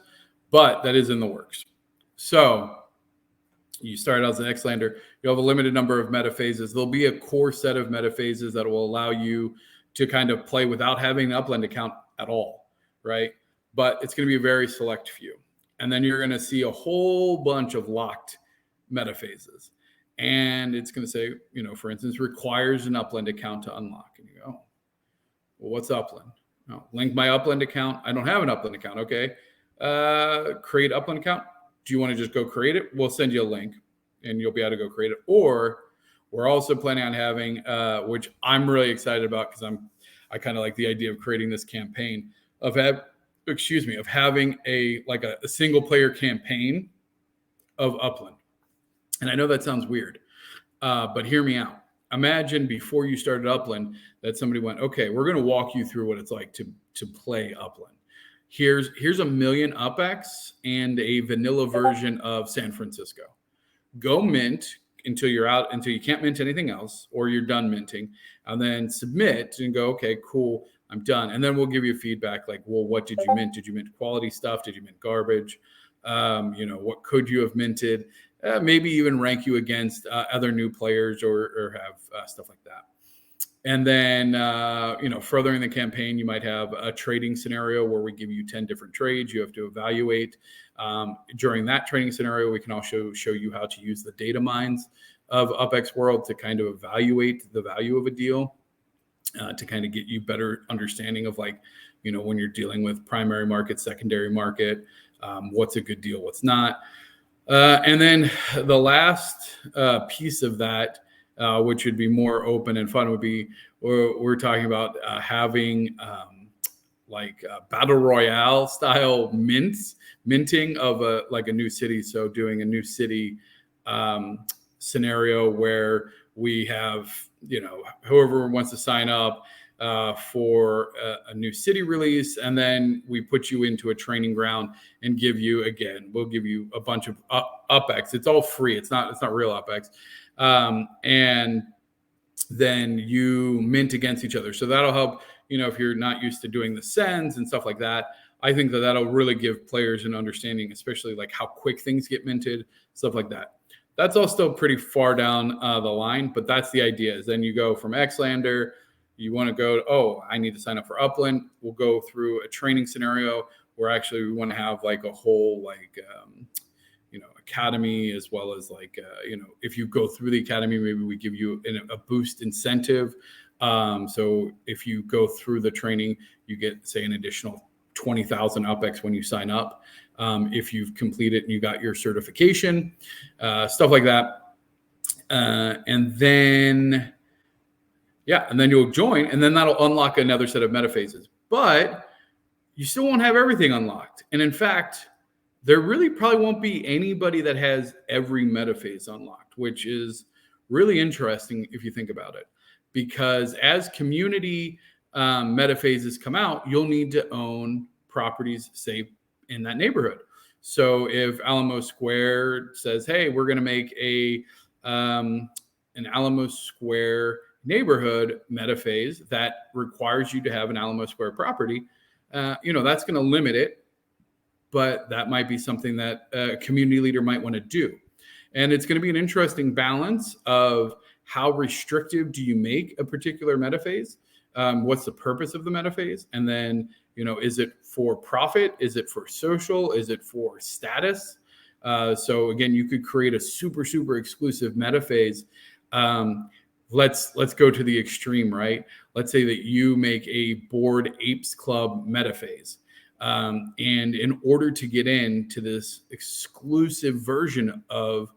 but that is in the works. So you start out as an Xlander, you have a limited number of meta phases. There'll be a core set of meta phases that will allow you to kind of play without having an upland account at all, right? But it's going to be a very select few. And then you're going to see a whole bunch of locked meta phases. And it's going to say, for instance, requires an upland account to unlock. And you go, well, what's upland? No, link my upland account. I don't have an upland account. Okay. Create upland account. Do you want to just go create it? We'll send you a link and you'll be able to go create it. Or we're also planning on having, which I'm really excited about because I kind of like the idea of creating this campaign of having a single player campaign of upland. And I know that sounds weird, but hear me out. Imagine before you started upland that somebody went, okay, we're going to walk you through what it's like to play upland. Here's a million UPX and a vanilla version of San Francisco. Go mint until you can't mint anything else or you're done minting, and then submit and go, okay, cool, I'm done. And then we'll give you feedback like, well, what did you mint? Did you mint quality stuff? Did you mint garbage? What could you have minted? Maybe even rank you against other new players or have stuff like that. And then, furthering the campaign, you might have a trading scenario where we give you 10 different trades you have to evaluate. During that trading scenario, we can also show you how to use the data mines of UPX World to kind of evaluate the value of a deal, to kind of get you better understanding of when you're dealing with primary market, secondary market, what's a good deal, what's not. And then the last piece of that, which would be more open and fun, would be we're talking about having battle royale style minting of a new city. So doing a new city scenario where we have whoever wants to sign up for a new city release, and then we put you into a training ground and we'll give you a bunch of UPX. It's all free. It's not real UPX. And then you mint against each other. So that'll help, if you're not used to doing the sends and stuff like that. I think that'll really give players an understanding, especially like how quick things get minted, stuff like that. That's all still pretty far down the line, but that's the idea. Is then you go from Xlander, you want to go, I need to sign up for upland. We'll go through a training scenario where actually we want to have like a whole academy, as well as if you go through the academy, maybe we give you a boost incentive. So if you go through the training, you get, say, an additional 20,000 UPX when you sign up. If you've completed and you got your certification, stuff like that. And then you'll join, and then that'll unlock another set of meta phases. But you still won't have everything unlocked. And in fact, there really probably won't be anybody that has every meta phase unlocked, which is really interesting if you think about it. Because as community meta phases come out, you'll need to own properties, say, in that neighborhood. So if Alamo Square says, hey, we're going to make an Alamo Square neighborhood meta phase that requires you to have an Alamo Square property, that's going to limit it, but that might be something that a community leader might want to do. And it's going to be an interesting balance of how restrictive do you make a particular meta phase? What's the purpose of the meta phase? And then, is it for profit? Is it for social? Is it for status? So again, you could create a super, super exclusive meta phase. Let's go to the extreme, right? Let's say that you make a Bored Apes Club meta phase. And in order to get into this exclusive version of,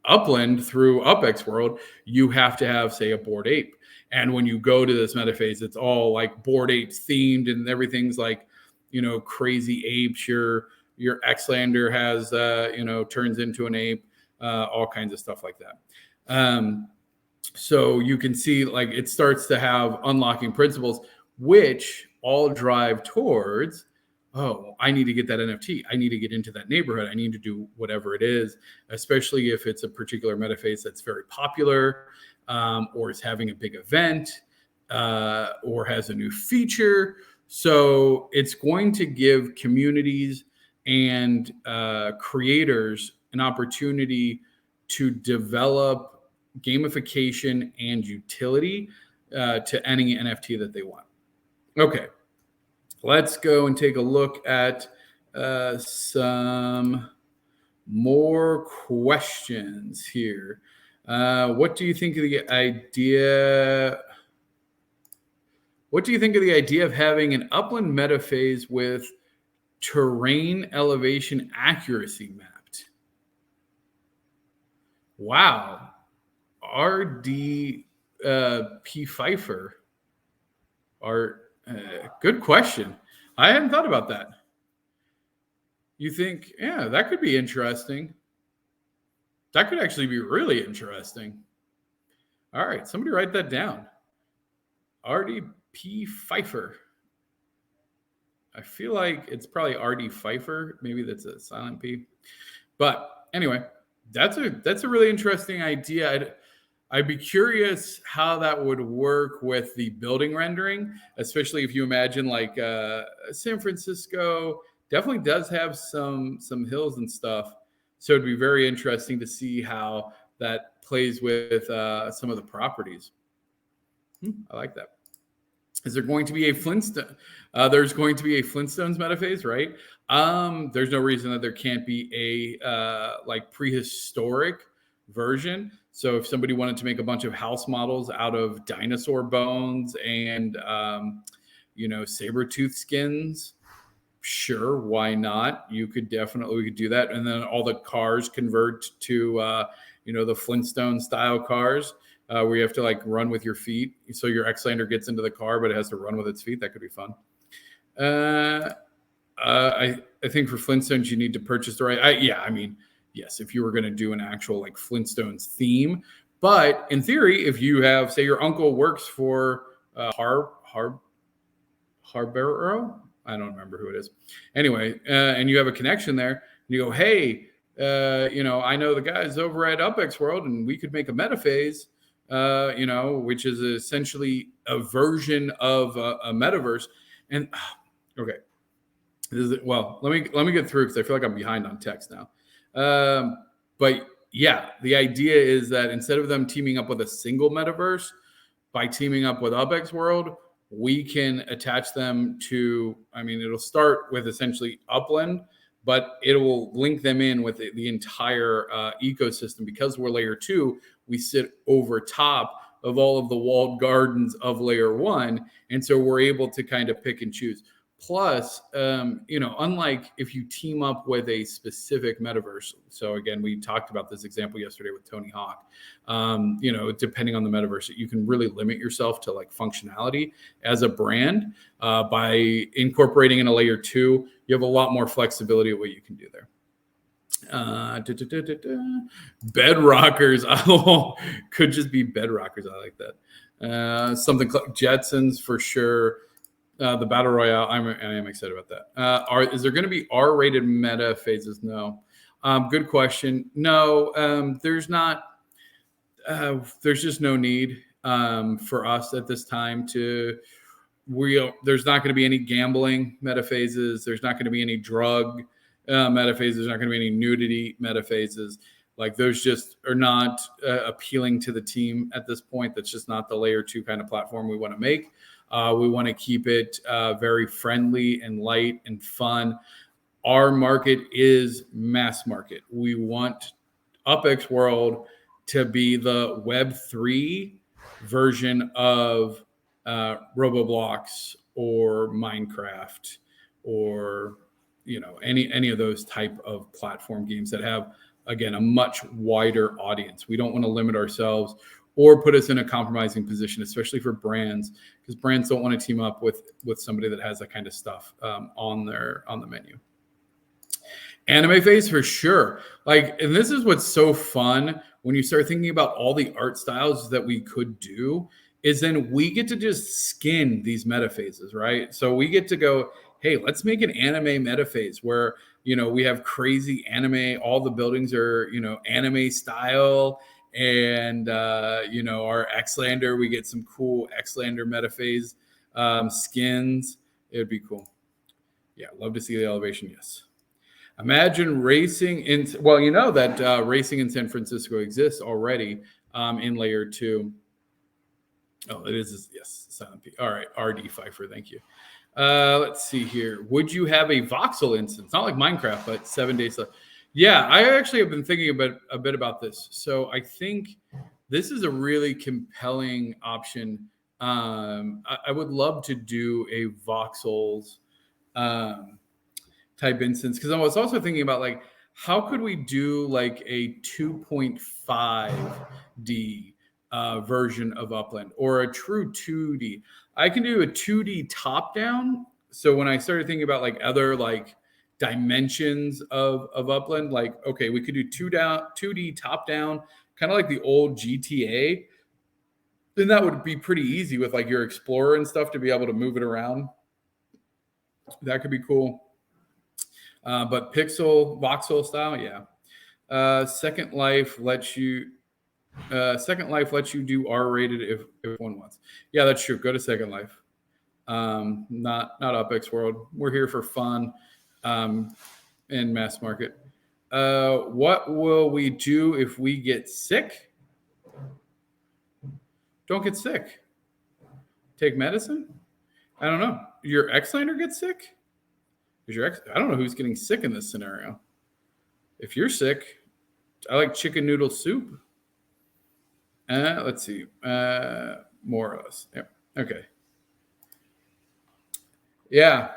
Upland through UPX World, you have to have, say, a Bored Ape. And when you go to this meta phase, it's all like Bored Apes themed, and everything's like, crazy apes. Your Xlander has, turns into an ape, all kinds of stuff like that. So you can see, like, it starts to have unlocking principles, which all drive towards, oh, I need to get that NFT. I need to get into that neighborhood. I need to do whatever it is, especially if it's a particular meta phase that's very popular, or is having a big event, or has a new feature. So it's going to give communities and creators an opportunity to develop gamification and utility to any NFT that they want. Okay, let's go and take a look at some more questions here. What do you think of the idea? What do you think of the idea of having an upland meta phase with terrain elevation accuracy mapped? Wow. RD P. Pfeiffer. Good question. I hadn't thought about that. You think, yeah, that could be interesting. That could actually be really interesting. All right, somebody write that down. RDP Pfeiffer. I feel like it's probably RD Pfeiffer. Maybe that's a silent P. But anyway, that's a really interesting idea. I'd be curious how that would work with the building rendering, especially if you imagine like San Francisco definitely does have some hills and stuff. So it'd be very interesting to see how that plays with some of the properties. I like that. Is there going to be a Flintstone? There's going to be a Flintstones meta phase, right? There's no reason that there can't be a like prehistoric version. So if somebody wanted to make a bunch of house models out of dinosaur bones and saber-tooth skins, sure, why not? We could do that. And then all the cars convert to the Flintstone style cars, where you have to like run with your feet. So your Xlander gets into the car, but it has to run with its feet. That could be fun. I think for Flintstones, you need to purchase the right. Yes, if you were going to do an actual like Flintstones theme. But in theory, if you have, say, your uncle works for Harborough, I don't remember who it is. Anyway, and you have a connection there, and you go, hey, I know the guys over at UPX World, and we could make a meta phase, which is essentially a version of a metaverse. And okay, let me get through because I feel like I'm behind on text now. But yeah, the idea is that instead of them teaming up with a single metaverse, by teaming up with UPX World, we can attach them to, it'll start with essentially Upland, but it will link them in with the entire ecosystem. Because we're layer 2, we sit over top of all of the walled gardens of layer 1. And so we're able to kind of pick and choose. Plus, unlike if you team up with a specific metaverse. So again, we talked about this example yesterday with Tony Hawk. Depending on the metaverse, you can really limit yourself to like functionality. As a brand, by incorporating in a layer 2, you have a lot more flexibility of what you can do there. Bedrockers. Oh, could just be bedrockers. I like that. Something like Jetsons for sure. The battle royale, I am excited about that. Is there going to be R-rated meta phases? No. Good question. No, there's not. There's just no need for us at this time to there's not going to be any gambling metaphases. There's not going to be any drug metaphases. There's not going to be any nudity metaphases. Like those just are not appealing to the team at this point. That's just not the layer 2 kind of platform we want to make. We want to keep it very friendly and light and fun. Our market is mass market. We want UPX World to be the Web3 version of Roboblocks or Minecraft or any of those type of platform games that have, again, a much wider audience. We don't want to limit ourselves or put us in a compromising position, especially for brands, because brands don't want to team up with somebody that has that kind of stuff on the menu. Anime phase for sure. And this is what's so fun when you start thinking about all the art styles that we could do, is then we get to just skin these metaphases, right? So we get to go, hey, let's make an anime metaphase where, we have crazy anime, all the buildings are, anime style. And, our Xlander, we get some cool Xlander metaphase skins. It would be cool. Yeah, love to see the elevation, yes. Imagine racing in, that racing in San Francisco exists already in layer 2. Oh, it is, yes, Silent P. All right, RD Pfeiffer, thank you. Let's see here. Would you have a voxel instance? Not like Minecraft, but 7 days left. Yeah, I actually have been thinking a bit about this. So I think this is a really compelling option. I would love to do a voxels type instance, because I was also thinking about how could we do a 2.5D version of Upland or a true 2D. I can do a 2D top down. So when I started thinking about other dimensions of Upland, okay, we could do 2D top down, kind of like the old GTA. Then that would be pretty easy with your Explorer and stuff to be able to move it around. That could be cool. But voxel style, yeah. Second Life lets you do R-rated if one wants. Yeah, that's true. Go to Second Life. Not UPX World. We're here for fun and mass market. What will we do if we get sick? Don't get sick. Take medicine? I don't know. Your Xlander gets sick? I don't know who's getting sick in this scenario. If you're sick, I like chicken noodle soup. Let's see. More of us. Yeah. Okay. Yeah.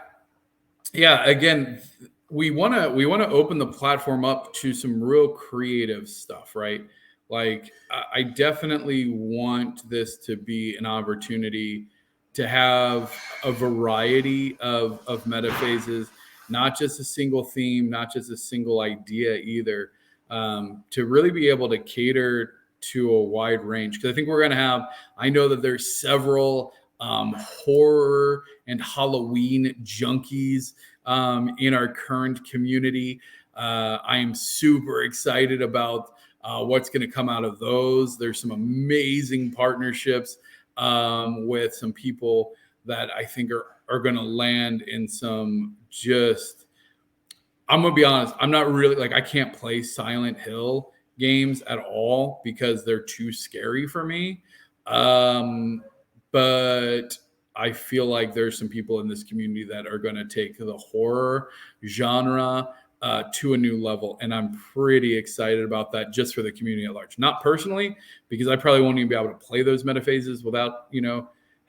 Again, we want to open the platform up to some real creative stuff, right? I definitely want this to be an opportunity to have a variety of metaphases, not just a single theme, not just a single idea either, to really be able to cater to a wide range. Because I think we're going to have, I know that there's several horror and Halloween junkies in our current community. I am super excited about what's going to come out of those. There's some amazing partnerships with some people that I think are going to land in some just, I'm going to be honest, I'm not really, I can't play Silent Hill games at all because they're too scary for me. But I feel like there's some people in this community that are going to take the horror genre to a new level. And I'm pretty excited about that just for the community at large. Not personally, because I probably won't even be able to play those metaphases without,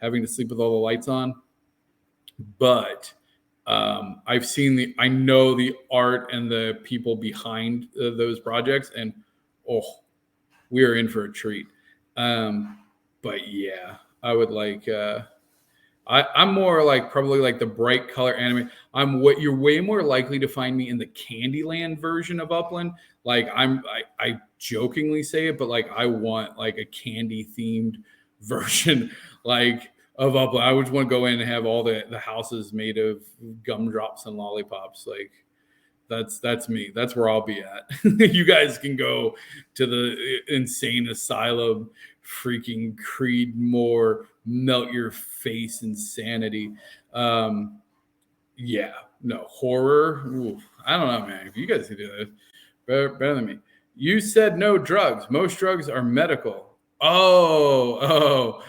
having to sleep with all the lights on. But I know the art and the people behind those projects, and we are in for a treat. But yeah, I would I'm more probably the bright color anime. You're way more likely to find me in the Candyland version of Upland. I jokingly say it, but I want a candy themed version of Upland. I would just want to go in and have all the houses made of gumdrops and lollipops. That's me. That's where I'll be at. You guys can go to the insane asylum, freaking Creedmoor, melt your face insanity. Um, yeah, no horror. Ooh, I don't know, man. If you guys can do this, better than me. You said no drugs. Most drugs are medical. Oh.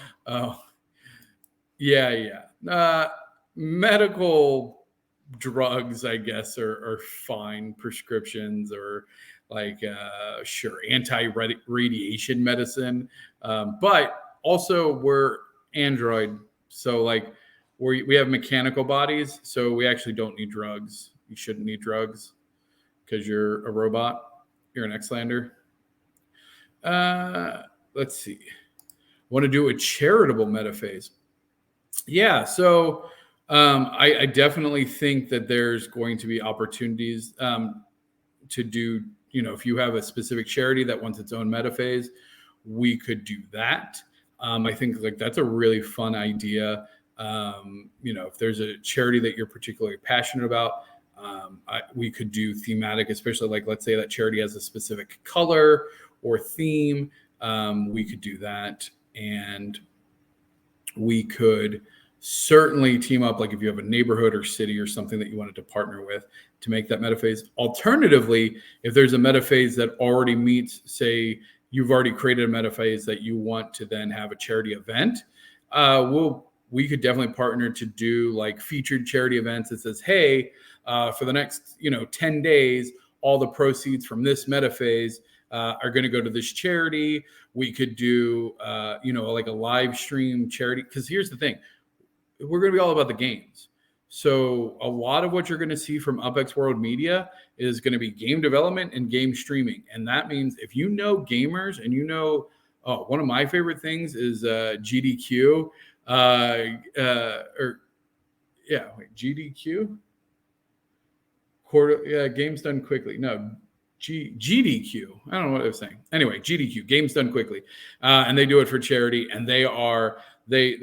Yeah, yeah. Medical drugs, I guess, are fine. Prescriptions or like, sure, anti-radiation medicine. But also we're Android. So like we have mechanical bodies. So we actually don't need drugs. You shouldn't need drugs because you're a robot. You're an Xlander. Let's see. Want to do a charitable metaphase. Yeah, so I definitely think that there's going to be opportunities to do, if you have a specific charity that wants its own metaphase, we could do that. I think like that's a really fun idea. If there's a charity that you're particularly passionate about, we could do thematic, especially like let's say that charity has a specific color or theme. We could do that, and we could certainly team up, like if you have a neighborhood or city or something that you wanted to partner with to make that metaphase. Alternatively, if there's a metaphase that already meets, say you've already created a metaphase that you want to then have a charity event, we could definitely partner to do like featured charity events that says, hey, for the next 10 days, all the proceeds from this metaphase are going to go to this charity. We could do, like a live stream charity. Because here's the thing, we're going to be all about the games. So a lot of what you're going to see from UPX World Media is going to be game development and game streaming. And that means if you know gamers and one of my favorite things is GDQ. GDQ? Games done quickly. No, GDQ. I don't know what I was saying. Anyway, GDQ, games done quickly, and they do it for charity, and they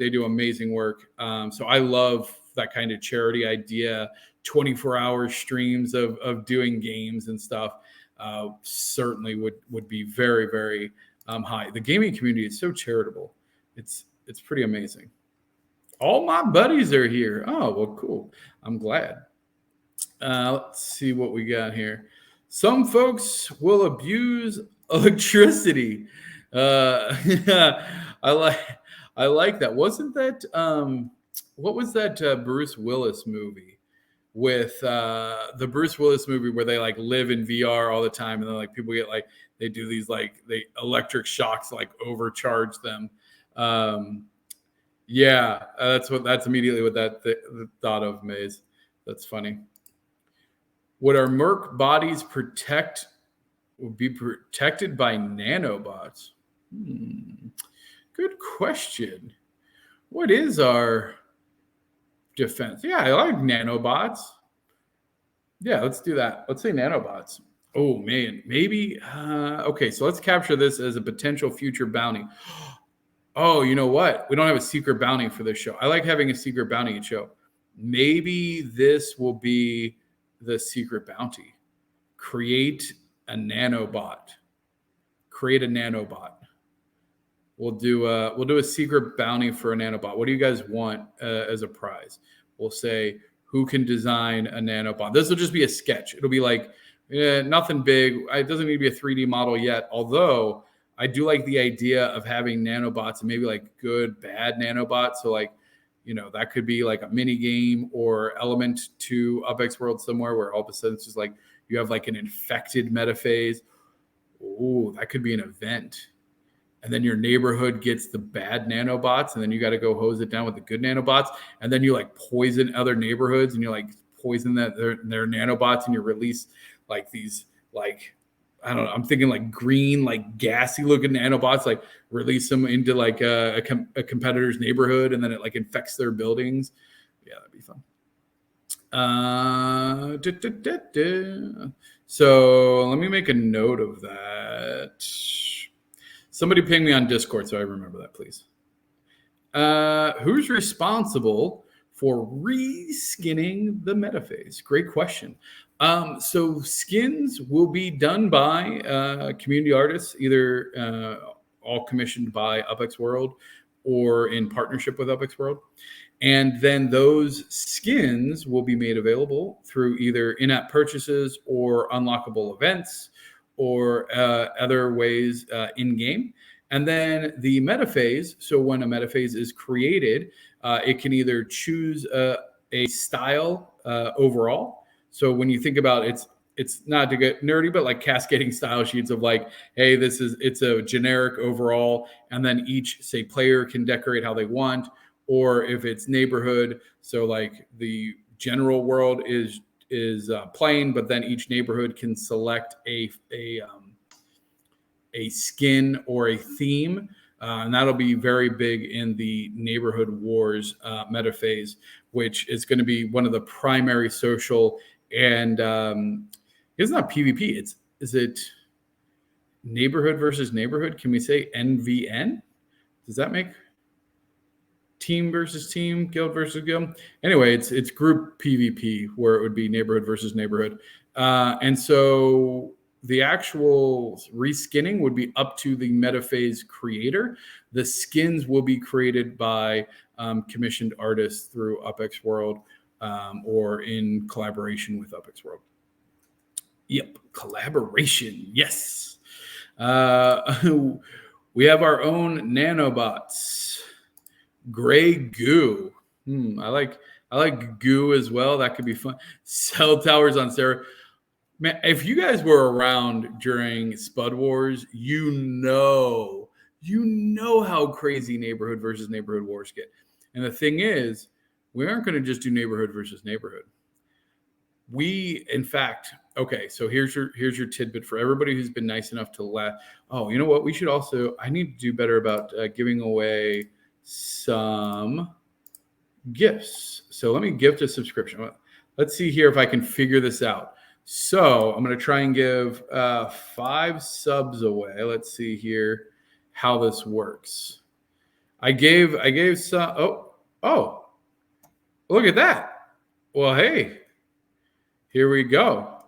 do amazing work. So I love that kind of charity idea. 24-hour streams of doing games and stuff certainly would be very, very high. The gaming community is so charitable. It's pretty amazing. All my buddies are here. Oh, well, cool. I'm glad. Let's see what we got here. Some folks will abuse electricity. I like that. Wasn't that what was that Bruce Willis movie with the Bruce Willis movie where they like live in VR all the time and then like people get like they do these like they electric shocks like overcharge them. That's immediately what that thought of, Maze. That's funny. Would our Merc bodies be protected by nanobots? Good question. What is our defense? Yeah, I like nanobots. Yeah, let's do that. Let's say nanobots. Oh, man. Maybe. Okay, so let's capture this as a potential future bounty. Oh, you know what? We don't have a secret bounty for this show. I like having a secret bounty show. Maybe this will be the secret bounty. Create a nanobot. We'll do a secret bounty for a nanobot. What do you guys want as a prize? We'll say who can design a nanobot. This will just be a sketch. It'll be like nothing big. It doesn't need to be a 3D model yet. Although I do like the idea of having nanobots and maybe like good, bad nanobots. So like, that could be like a mini game or element to UPX World somewhere where all of a sudden it's just like you have like an infected metaphase. Oh, that could be an event. And then your neighborhood gets the bad nanobots, and then you got to go hose it down with the good nanobots. And then you like poison other neighborhoods, and you like poison their nanobots, and you release like these like I don't know. I'm thinking like green, like gassy looking nanobots, like release them into like a competitor's neighborhood, and then it like infects their buildings. Yeah, that'd be fun. So let me make a note of that. Somebody ping me on Discord so I remember that, please. Who's responsible for reskinning the metaphase? Great question. So skins will be done by community artists, either all commissioned by UPX World or in partnership with UPX World. And then those skins will be made available through either in-app purchases or unlockable events or other ways in-game. And then the meta phase. So when a meta phase is created, it can either choose a style overall. So when you think about it's not to get nerdy, but like cascading style sheets of like, hey, it's a generic overall, and then each say player can decorate how they want, or if it's neighborhood, so like the general world is plain, but then each neighborhood can select a skin or a theme. And that'll be very big in the neighborhood wars meta phase, which is going to be one of the primary social and it's not PvP. Is it neighborhood versus neighborhood? Can we say NVN? Does that make team versus team, guild versus guild? Anyway, it's group PvP where it would be neighborhood versus neighborhood. And so the actual reskinning would be up to the metaphase creator. The skins will be created by commissioned artists through UPX World or in collaboration with UPX World. Yep, collaboration. Yes. We have our own nanobots. Gray goo. I like goo as well. That could be fun. Cell towers on Sarah. Man, if you guys were around during Spud Wars, you know how crazy neighborhood versus neighborhood wars get. And the thing is, we aren't going to just do neighborhood versus neighborhood. We, in fact, okay, so here's your tidbit for everybody who's been nice enough to let. Oh, you know what? We should also. I need to do better about giving away some gifts. So let me gift a subscription. Let's see here if I can figure this out. So I'm going to try and give 5 subs away. Let's see here how this works. I gave some. Oh, look at that. Well, hey, here we go.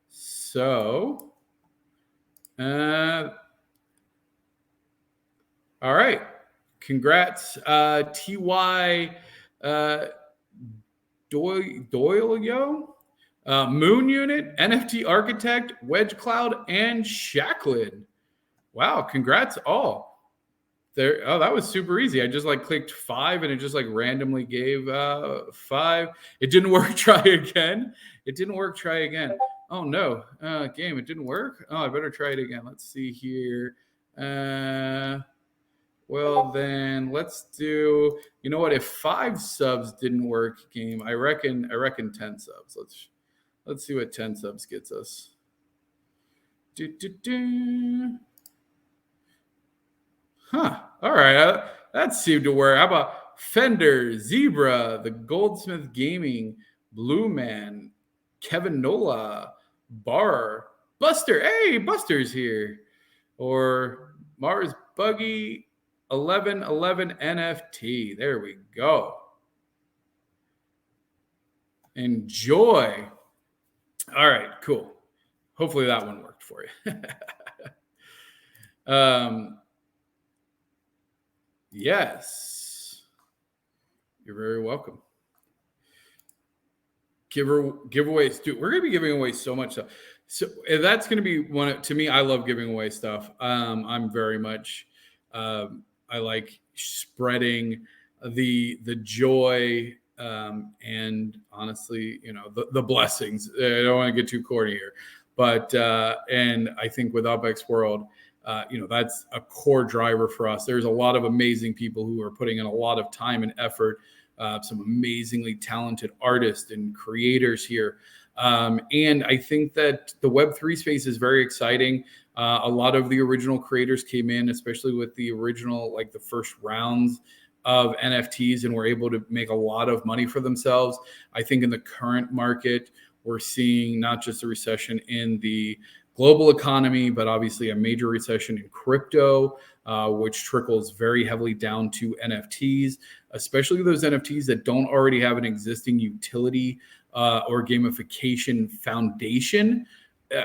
So, all right. Congrats, TY Doyle, Moon Unit, NFT Architect, Wedge Cloud, and Shacklin. Wow, congrats all. There. Oh, that was super easy. I just like clicked 5 and it just like randomly gave 5. It didn't work. Try again. It didn't work. Try again. Oh no, game. It didn't work. Oh, I better try it again. Let's see here. Well, then let's do. You know what? If 5 subs didn't work, game. I reckon 10 subs. Let's see what 10 subs gets us. Huh. All right. That seemed to work. How about Fender, Zebra, the Goldsmith Gaming, Blue Man, Kevin Nola, Bar, Buster. Hey, Buster's here. Or Mars Buggy, 1111 NFT. There we go. Enjoy. All right, cool. Hopefully that one worked for you. Yes. You're very welcome. Giveaways, dude. We're gonna be giving away so much stuff. So that's gonna be one. To me, I love giving away stuff. I'm very much. I like spreading the joy and honestly, the blessings. I don't want to get too corny here, but and I think with UPX World. That's a core driver for us. There's a lot of amazing people who are putting in a lot of time and effort, some amazingly talented artists and creators here. And I think that the Web3 space is very exciting. A lot of the original creators came in, especially with the original, like the first rounds of NFTs, and were able to make a lot of money for themselves. I think in the current market, we're seeing not just a recession in the global economy, but obviously a major recession in crypto, which trickles very heavily down to NFTs, especially those NFTs that don't already have an existing utility or gamification foundation,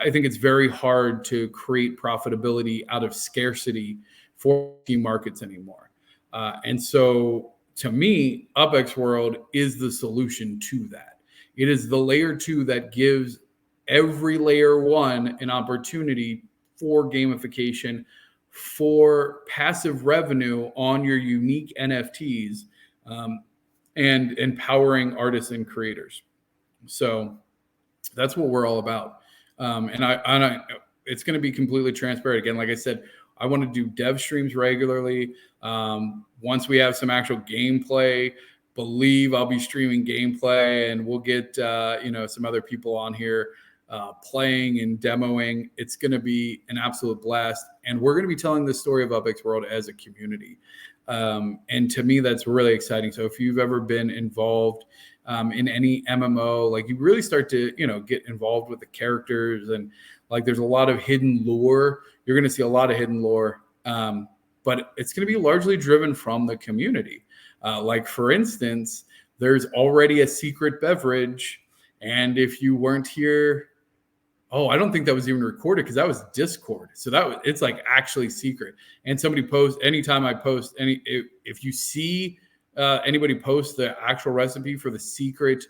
I think it's very hard to create profitability out of scarcity for team markets anymore. And so to me, UpX World is the solution to that. It is the layer 2 that gives every layer 1 an opportunity for gamification, for passive revenue on your unique NFTs, and empowering artists and creators. So that's what we're all about. It's going to be completely transparent. Again, like I said, I want to do dev streams regularly. Once we have some actual gameplay, believe I'll be streaming gameplay, and we'll get some other people on here playing and demoing. It's going to be an absolute blast, and we're going to be telling the story of UpX World as a community. And to me, that's really exciting. So if you've ever been involved in any MMO, like you really start to, get involved with the characters, and like there's a lot of hidden lore. You're going to see a lot of hidden lore, but it's going to be largely driven from the community. Like for instance, there's already a secret beverage, and if you weren't here, I don't think that was even recorded because that was Discord. So it's like actually secret. And somebody posts, anytime I post if you see anybody post the actual recipe for the secret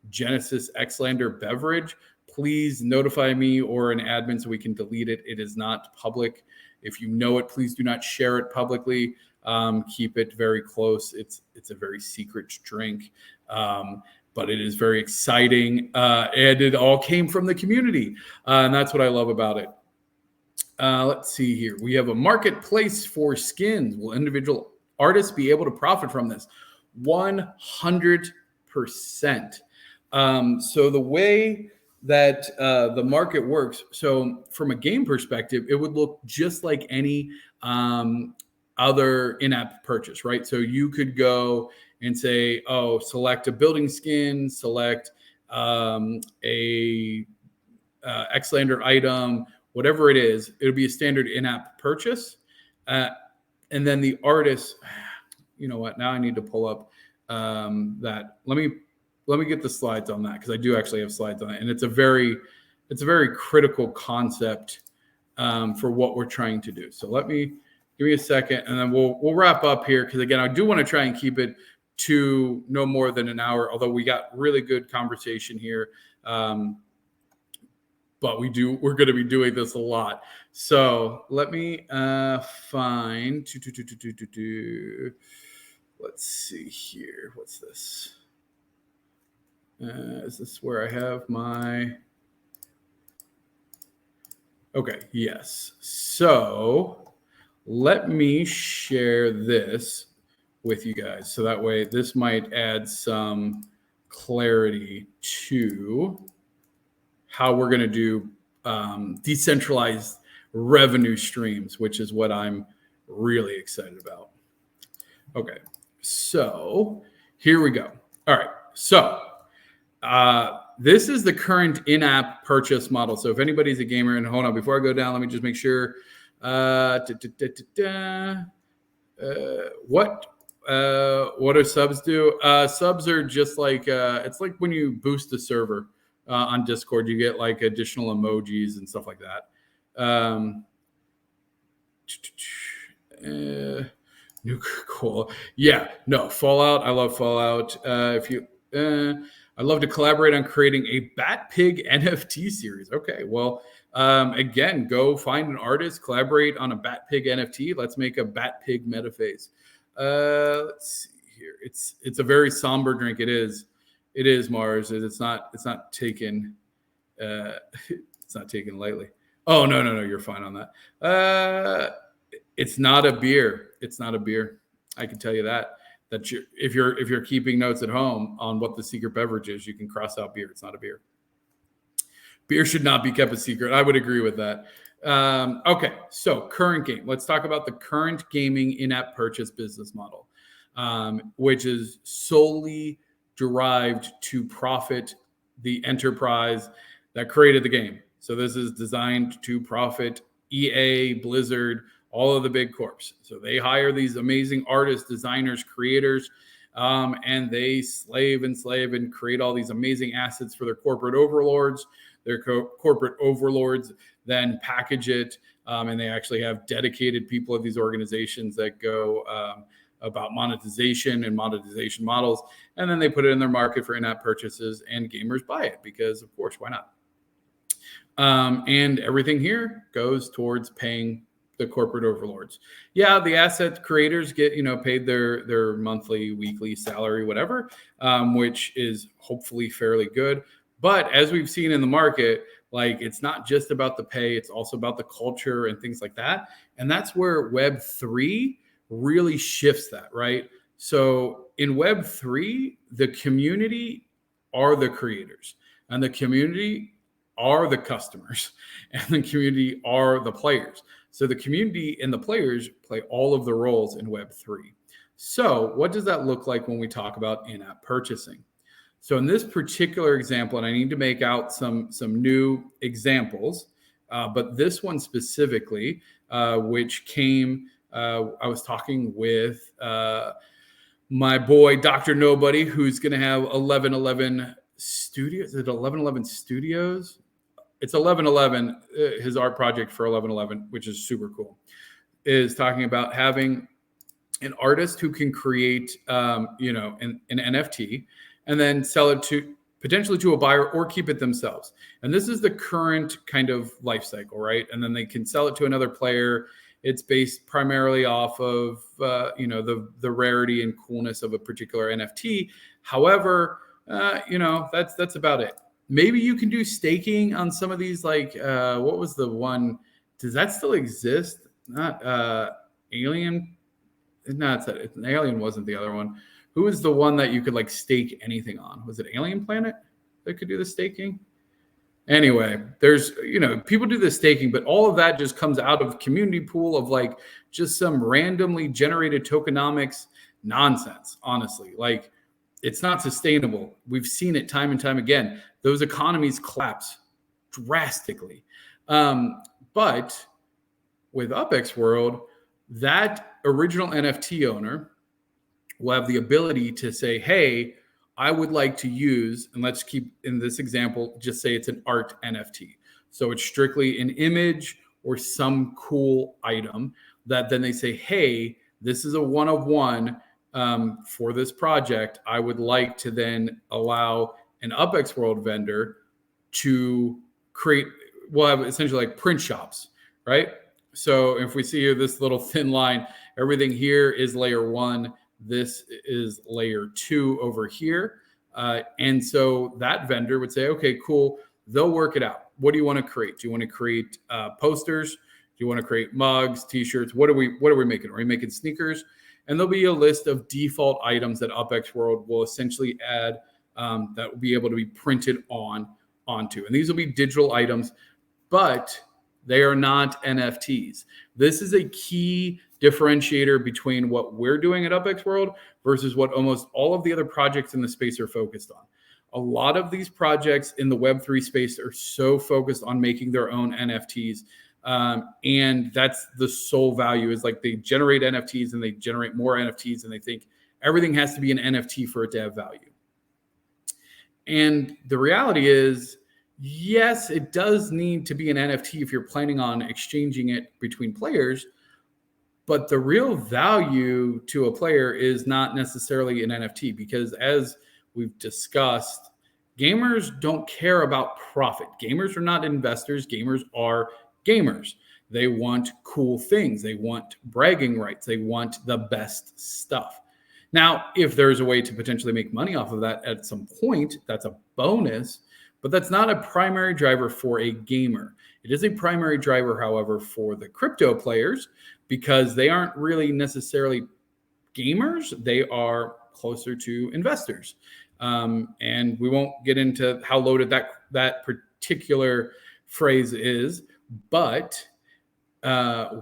Genesis Xlander beverage, please notify me or an admin so we can delete it. It is not public. If you know it, please do not share it publicly. Keep it very close. It's a very secret drink. But it is very exciting, and it all came from the community, and that's what I love about it. Let's see here. We have a marketplace for skins. Will individual artists be able to profit from this? 100%. So the way that the market works, so from a game perspective, it would look just like any other in-app purchase, right? So you could go and say, select a building skin, select a Xlander item, whatever it is. It'll be a standard in-app purchase. And then the artist, you know what? Now I need to pull up that. Let me get the slides on that, because I do actually have slides on it. And it's a very critical concept for what we're trying to do. So give me a second, and then we'll wrap up here, because again, I do want to try and keep it to no more than an hour, although we got really good conversation here. But we're going to be doing this a lot. So let me find, let's see here. What's this? Is this where I have my, okay, yes. So let me share this with you guys. So that way, this might add some clarity to how we're going to do decentralized revenue streams, which is what I'm really excited about. Okay, so here we go. All right, so this is the current in-app purchase model. So if anybody's a gamer, and hold on, before I go down, let me just make sure. What do subs do? Subs are just like it's like when you boost the server on Discord, you get like additional emojis and stuff like that. Cool. Yeah, no, Fallout. I love Fallout. I'd love to collaborate on creating a Bat Pig NFT series. Okay, well, again, go find an artist, collaborate on a Bat Pig NFT. Let's make a Bat Pig metaphase. Let's see here. It's a very somber drink. It is Mars. It's not taken. It's not taken lightly. Oh no, you're fine on that. It's not a beer. It's not a beer. I can tell you that. If you're keeping notes at home on what the secret beverage is, you can cross out beer. It's not a beer. Beer should not be kept a secret. I would agree with that. Okay, so current game. Let's talk about the current gaming in-app purchase business model, which is solely derived to profit the enterprise that created the game. So this is designed to profit EA, Blizzard, all of the big corps. So they hire these amazing artists, designers, creators, and they slave and create all these amazing assets for their corporate overlords. Their corporate overlords then package it, and they actually have dedicated people at these organizations that go about monetization and monetization models, and then they put it in their market for in-app purchases, and gamers buy it because, of course, why not? And everything here goes towards paying the corporate overlords. Yeah, the asset creators get paid their monthly, weekly salary, whatever, which is hopefully fairly good. But as we've seen in the market, like, it's not just about the pay, it's also about the culture and things like that. And that's where Web3 really shifts that, right? So in Web3, the community are the creators, and the community are the customers, and the community are the players. So the community and the players play all of the roles in Web3. So what does that look like when we talk about in-app purchasing? So in this particular example, and I need to make out some new examples, but this one specifically, which came, I was talking with my boy, Dr. Nobody, who's going to have 1111 Studios. Is it 1111 Studios? It's 1111, his art project for 1111, which is super cool, is talking about having an artist who can create, an NFT and then sell it to potentially to a buyer or keep it themselves. And this is the current kind of life cycle, right? And then they can sell it to another player. It's based primarily off of, the rarity and coolness of a particular NFT. However, that's about it. Maybe you can do staking on some of these, like, what was the one? Does that still exist? Not Alien. No, it's Alien wasn't the other one. Who was the one that you could like stake anything on? Was it Alien Planet that could do the staking? Anyway, there's, people do the staking, but all of that just comes out of community pool of like just some randomly generated tokenomics nonsense, honestly. Like, it's not sustainable. We've seen it time and time again. Those economies collapse drastically. But with UPX World, that original NFT owner will have the ability to say, hey, I would like to use, and let's keep in this example, just say it's an art NFT. So it's strictly an image or some cool item that then they say, hey, this is a one of one for this project. I would like to then allow an UPX World vendor to create, we'll have essentially like print shops, right? So if we see here this little thin line, everything here is layer one. This is layer two over here. And so that vendor would say, okay, cool. They'll work it out. What do you want to create? Do you want to create posters? Do you want to create mugs, t-shirts? What are we making? Are we making sneakers? And there'll be a list of default items that UPX World will essentially add that will be able to be printed onto. And these will be digital items, but they are not NFTs. This is a key differentiator between what we're doing at UPX World versus what almost all of the other projects in the space are focused on. A lot of these projects in the Web3 space are so focused on making their own NFTs. And that's the sole value, is like they generate NFTs and they generate more NFTs and they think everything has to be an NFT for it to have value. And the reality is, yes, it does need to be an NFT if you're planning on exchanging it between players, but the real value to a player is not necessarily an NFT, because as we've discussed, gamers don't care about profit. Gamers are not investors. Gamers are gamers. They want cool things. They want bragging rights. They want the best stuff. Now, if there's a way to potentially make money off of that at some point, that's a bonus, but that's not a primary driver for a gamer. It is a primary driver, however, for the crypto players, because they aren't really necessarily gamers. They are closer to investors. And we won't get into how loaded that particular phrase is, but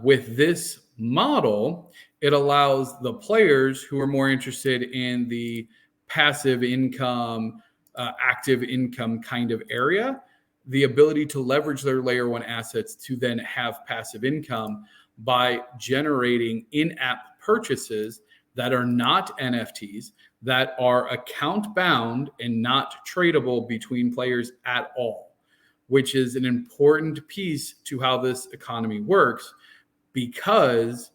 with this model, it allows the players who are more interested in the passive income, active income kind of area, the ability to leverage their layer one assets to then have passive income by generating in-app purchases that are not NFTs, that are account bound and not tradable between players at all, which is an important piece to how this economy works, because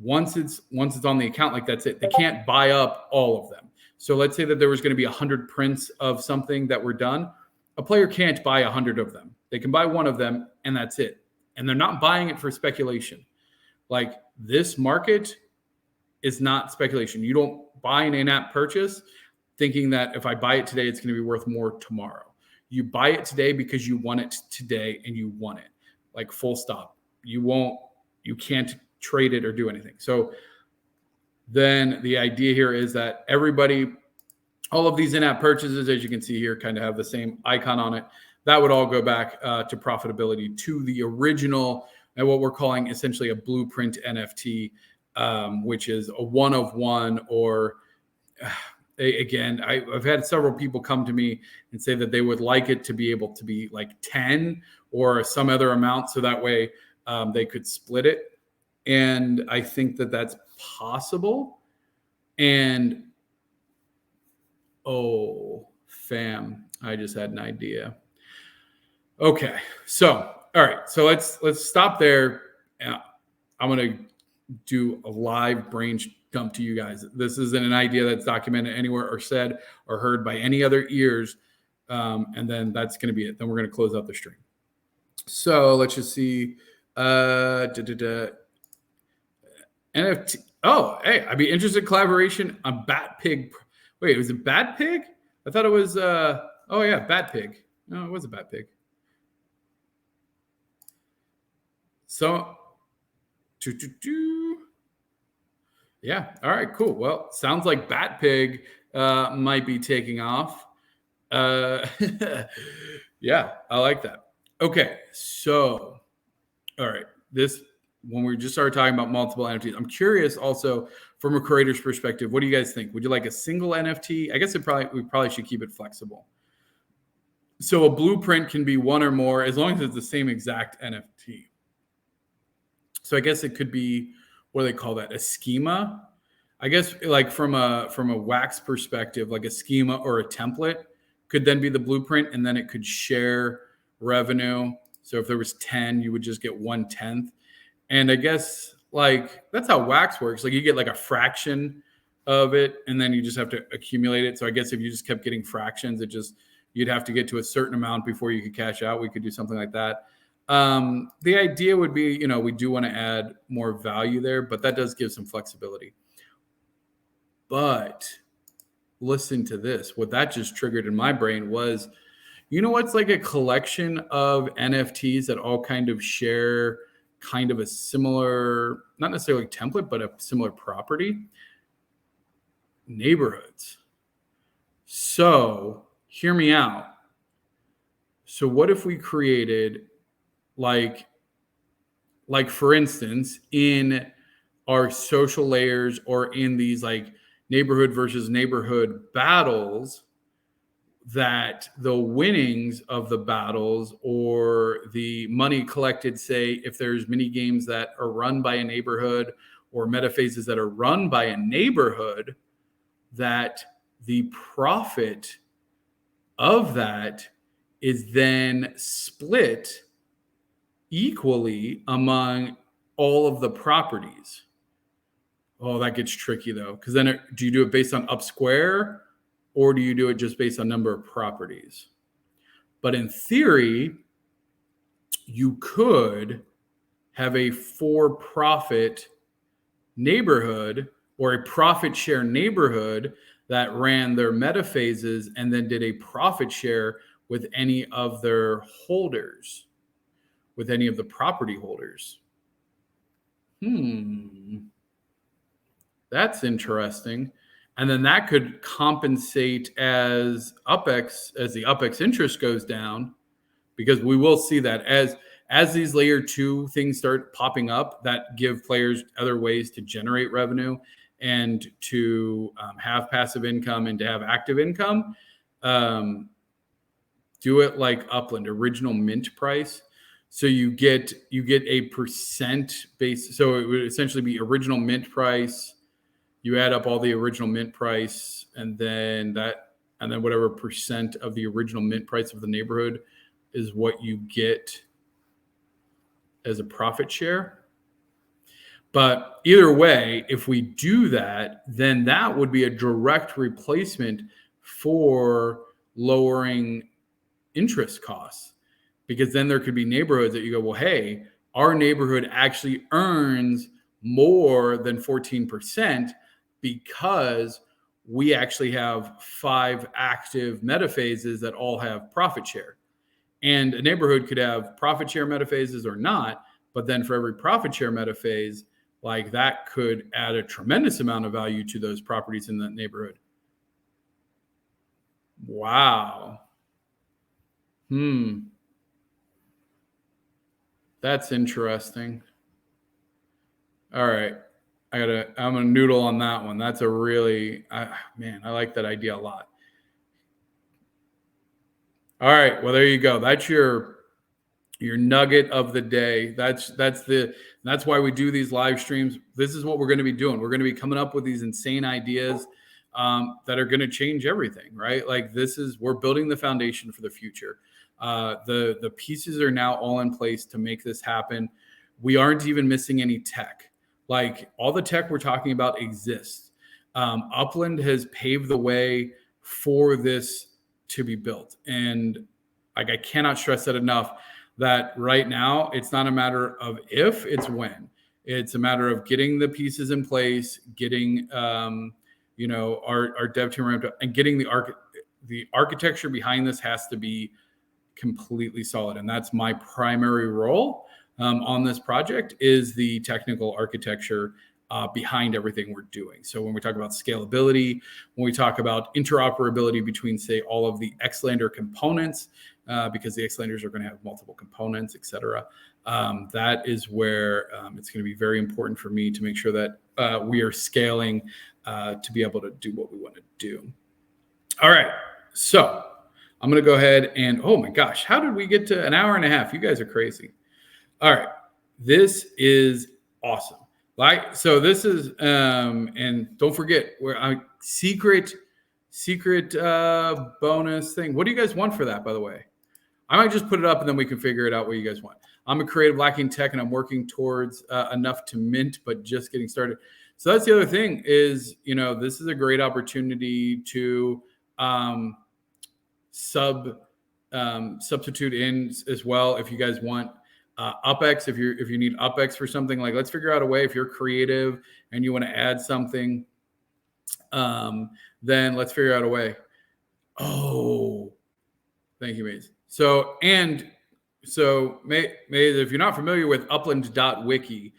once it's on the account, like that's it. They can't buy up all of them. So let's say that there was going to be 100 prints of something that were done. A player can't buy 100 of them. They can buy one of them, and that's it. And they're not buying it for speculation. Like, this market is not speculation. You don't buy an in-app purchase thinking that if I buy it today, it's going to be worth more tomorrow. You buy it today because you want it today and you want it. Like, full stop. You can't trade it or do anything. So then the idea here is that all of these in-app purchases, as you can see here, kind of have the same icon on it. That would all go back to profitability, to the original, and what we're calling essentially a blueprint NFT, which is a one of one, or again, I've had several people come to me and say that they would like it to be able to be like 10 or some other amount, so that way they could split it. And I think that that's possible. And oh, fam, I just had an idea. Okay, so all right, so let's stop there. I'm gonna do a live brain dump to you guys. This isn't an idea that's documented anywhere or said or heard by any other ears, and then that's gonna be it. Then we're gonna close out the stream. So let's just see. NFT. Oh, hey, I'd be interested in collaboration on Bat Pig. Wait, was it Bat Pig? I thought it was. Oh yeah, Bat Pig. No, it was a Bat Pig. So, yeah. All right, cool. Well, sounds like Bat Pig might be taking off. Yeah, I like that. Okay, so, all right, when we just started talking about multiple NFTs, I'm curious also from a creator's perspective, what do you guys think? Would you like a single NFT? I guess we probably should keep it flexible. So a blueprint can be one or more, as long as it's the same exact NFT. So I guess it could be, what do they call that? A schema. I guess like from a wax perspective, like a schema or a template could then be the blueprint, and then it could share revenue. So if there was 10, you would just get 1/10. And I guess like that's how wax works. Like you get like a fraction of it, and then you just have to accumulate it. So I guess if you just kept getting fractions, you'd have to get to a certain amount before you could cash out. We could do something like that. The idea would be, we do want to add more value there, but that does give some flexibility. But listen to this. What that just triggered in my brain was, what's like a collection of NFTs that all kind of share kind of a similar, not necessarily template, but a similar property? Neighborhoods. So hear me out. So what if we created like for instance, in our social layers or in these like neighborhood versus neighborhood battles, that the winnings of the battles or the money collected, say if there's mini games that are run by a neighborhood or metaphases that are run by a neighborhood, that the profit of that is then split equally among all of the properties. Oh, that gets tricky though, because then do you do it based on up square, or do you do it just based on number of properties? But in theory, you could have a for-profit neighborhood or a profit share neighborhood that ran their metaphases and then did a profit share with any of their holders, with any of the property holders. That's interesting. And then that could compensate as the UPX interest goes down, because we will see that as these layer 2 things start popping up that give players other ways to generate revenue and to have passive income and to have active income. Do it like Upland, original mint price. So you get a percent base. So it would essentially be original mint price you add up all the original mint price, and then whatever percent of the original mint price of the neighborhood is what you get as a profit share. But either way, if we do that, then that would be a direct replacement for lowering interest costs, because then there could be neighborhoods that you go, well, hey, our neighborhood actually earns more than 14% because we actually have 5 active metaphases that all have profit share. And a neighborhood could have profit share metaphases or not, but then for every profit share metaphase, like that could add a tremendous amount of value to those properties in that neighborhood. Wow. That's interesting. All right. I'm gonna noodle on that one. That's a really, man, I like that idea a lot. All right. Well, there you go. That's your nugget of the day. That's why we do these live streams. This is what we're going to be doing. We're going to be coming up with these insane ideas that are going to change everything, right? Like we're building the foundation for the future. The pieces are now all in place to make this happen. We aren't even missing any tech. Like all the tech we're talking about exists. Upland has paved the way for this to be built. And like, I cannot stress that enough, that right now it's not a matter of if, it's when. It's a matter of getting the pieces in place, getting our dev team ramped up, and getting the architecture behind this has to be completely solid. And that's my primary role on this project, is the technical architecture behind everything we're doing. So when we talk about scalability, when we talk about interoperability between, say, all of the Xlander components, because the Xlanders are going to have multiple components, et cetera, that is where it's going to be very important for me to make sure that we are scaling to be able to do what we want to do. All right. So I'm going to go ahead and, oh my gosh, how did we get to an hour and a half? You guys are crazy. All right. This is awesome. So this is, and don't forget, we're secret bonus thing. What do you guys want for that, by the way? I might just put it up and then we can figure it out what you guys want. I'm a creative lacking tech and I'm working towards enough to mint, but just getting started. So that's the other thing is, this is a great opportunity to substitute in as well. If you guys want UPX, if you need UPX for something, like, let's figure out a way. If you're creative and you want to add something, then let's figure out a way. Oh, thank you, Maze. So Maze, if you're not familiar with upland.wiki,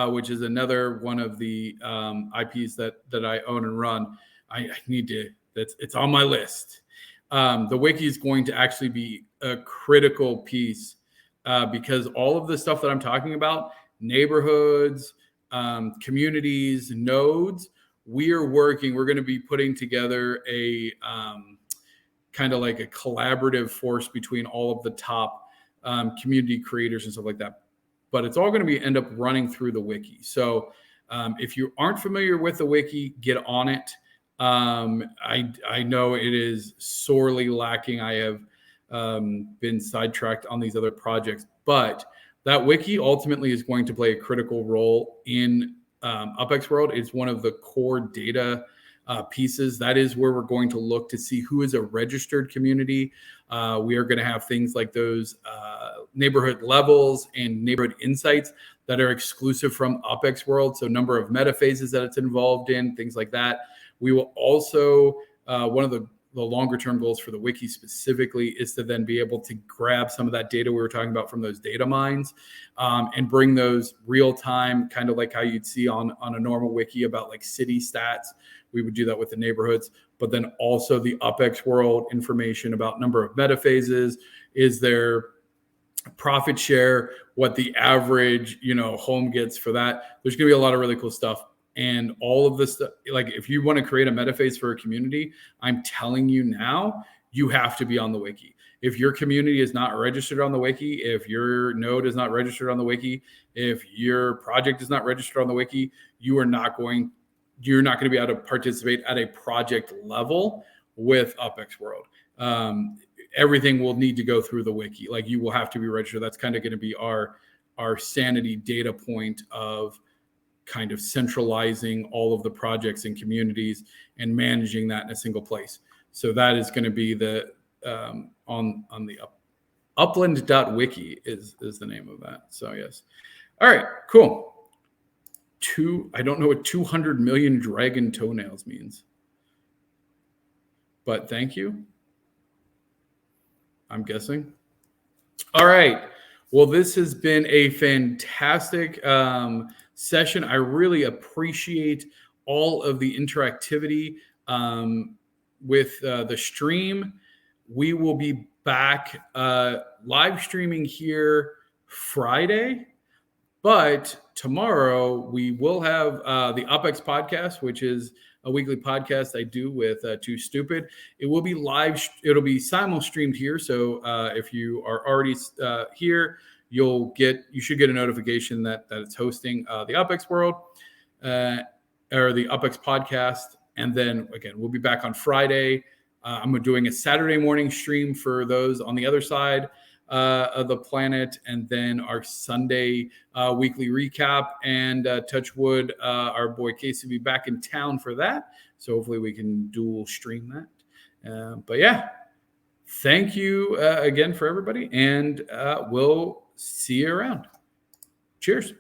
which is another one of the IPs that I own and run, I need to, it's on my list. The wiki is going to actually be a critical piece because all of the stuff that I'm talking about, neighborhoods, communities, nodes, we're going to be putting together a kind of like a collaborative force between all of the top community creators and stuff like that. But it's all going to end up running through the wiki. So if you aren't familiar with the wiki, get on it. I know it is sorely lacking. I have been sidetracked on these other projects, but that wiki ultimately is going to play a critical role in UPX World. It's one of the core data pieces. That is where we're going to look to see who is a registered community. We are going to have things like those neighborhood levels and neighborhood insights that are exclusive from UPX World. So number of metaphases that it's involved in, things like that. We will also, one of the longer term goals for the wiki specifically is to then be able to grab some of that data we were talking about from those data mines and bring those real time, kind of like how you'd see on a normal wiki about like city stats. We would do that with the neighborhoods, but then also the UPX World information about number of metaphases. Is there profit share, what the average, home gets for that? There's going to be a lot of really cool stuff. And all of this stuff, like if you want to create a metaphase for a community, I'm telling you now, you have to be on the wiki. If your community is not registered on the wiki, if your node is not registered on the wiki, if your project is not registered on the wiki, you are not going, you're not going to be able to participate at a project level with UPX World. Everything will need to go through the wiki. Like you will have to be registered. That's kind of going to be our sanity data point of kind of centralizing all of the projects and communities and managing that in a single place. So that is going to be the on the upland.wiki is the name of that. So yes. All right, cool. I don't know what 200 million dragon toenails means, but thank you, I'm guessing. All right. Well, this has been a fantastic session. I really appreciate all of the interactivity with the stream. We will be back live streaming here Friday. But tomorrow we will have the UPX podcast, which is a weekly podcast I do with Too Stupid. It will be live. It'll be simul streamed here. So if you are already here, you should get a notification that it's hosting the UPX World or the UPX podcast. And then again, we'll be back on Friday. I'm doing a Saturday morning stream for those on the other side of the planet, and then our Sunday weekly recap. And touch wood, our boy Casey will be back in town for that. So hopefully we can dual stream that. But yeah, thank you again for everybody, and we'll see you around. Cheers.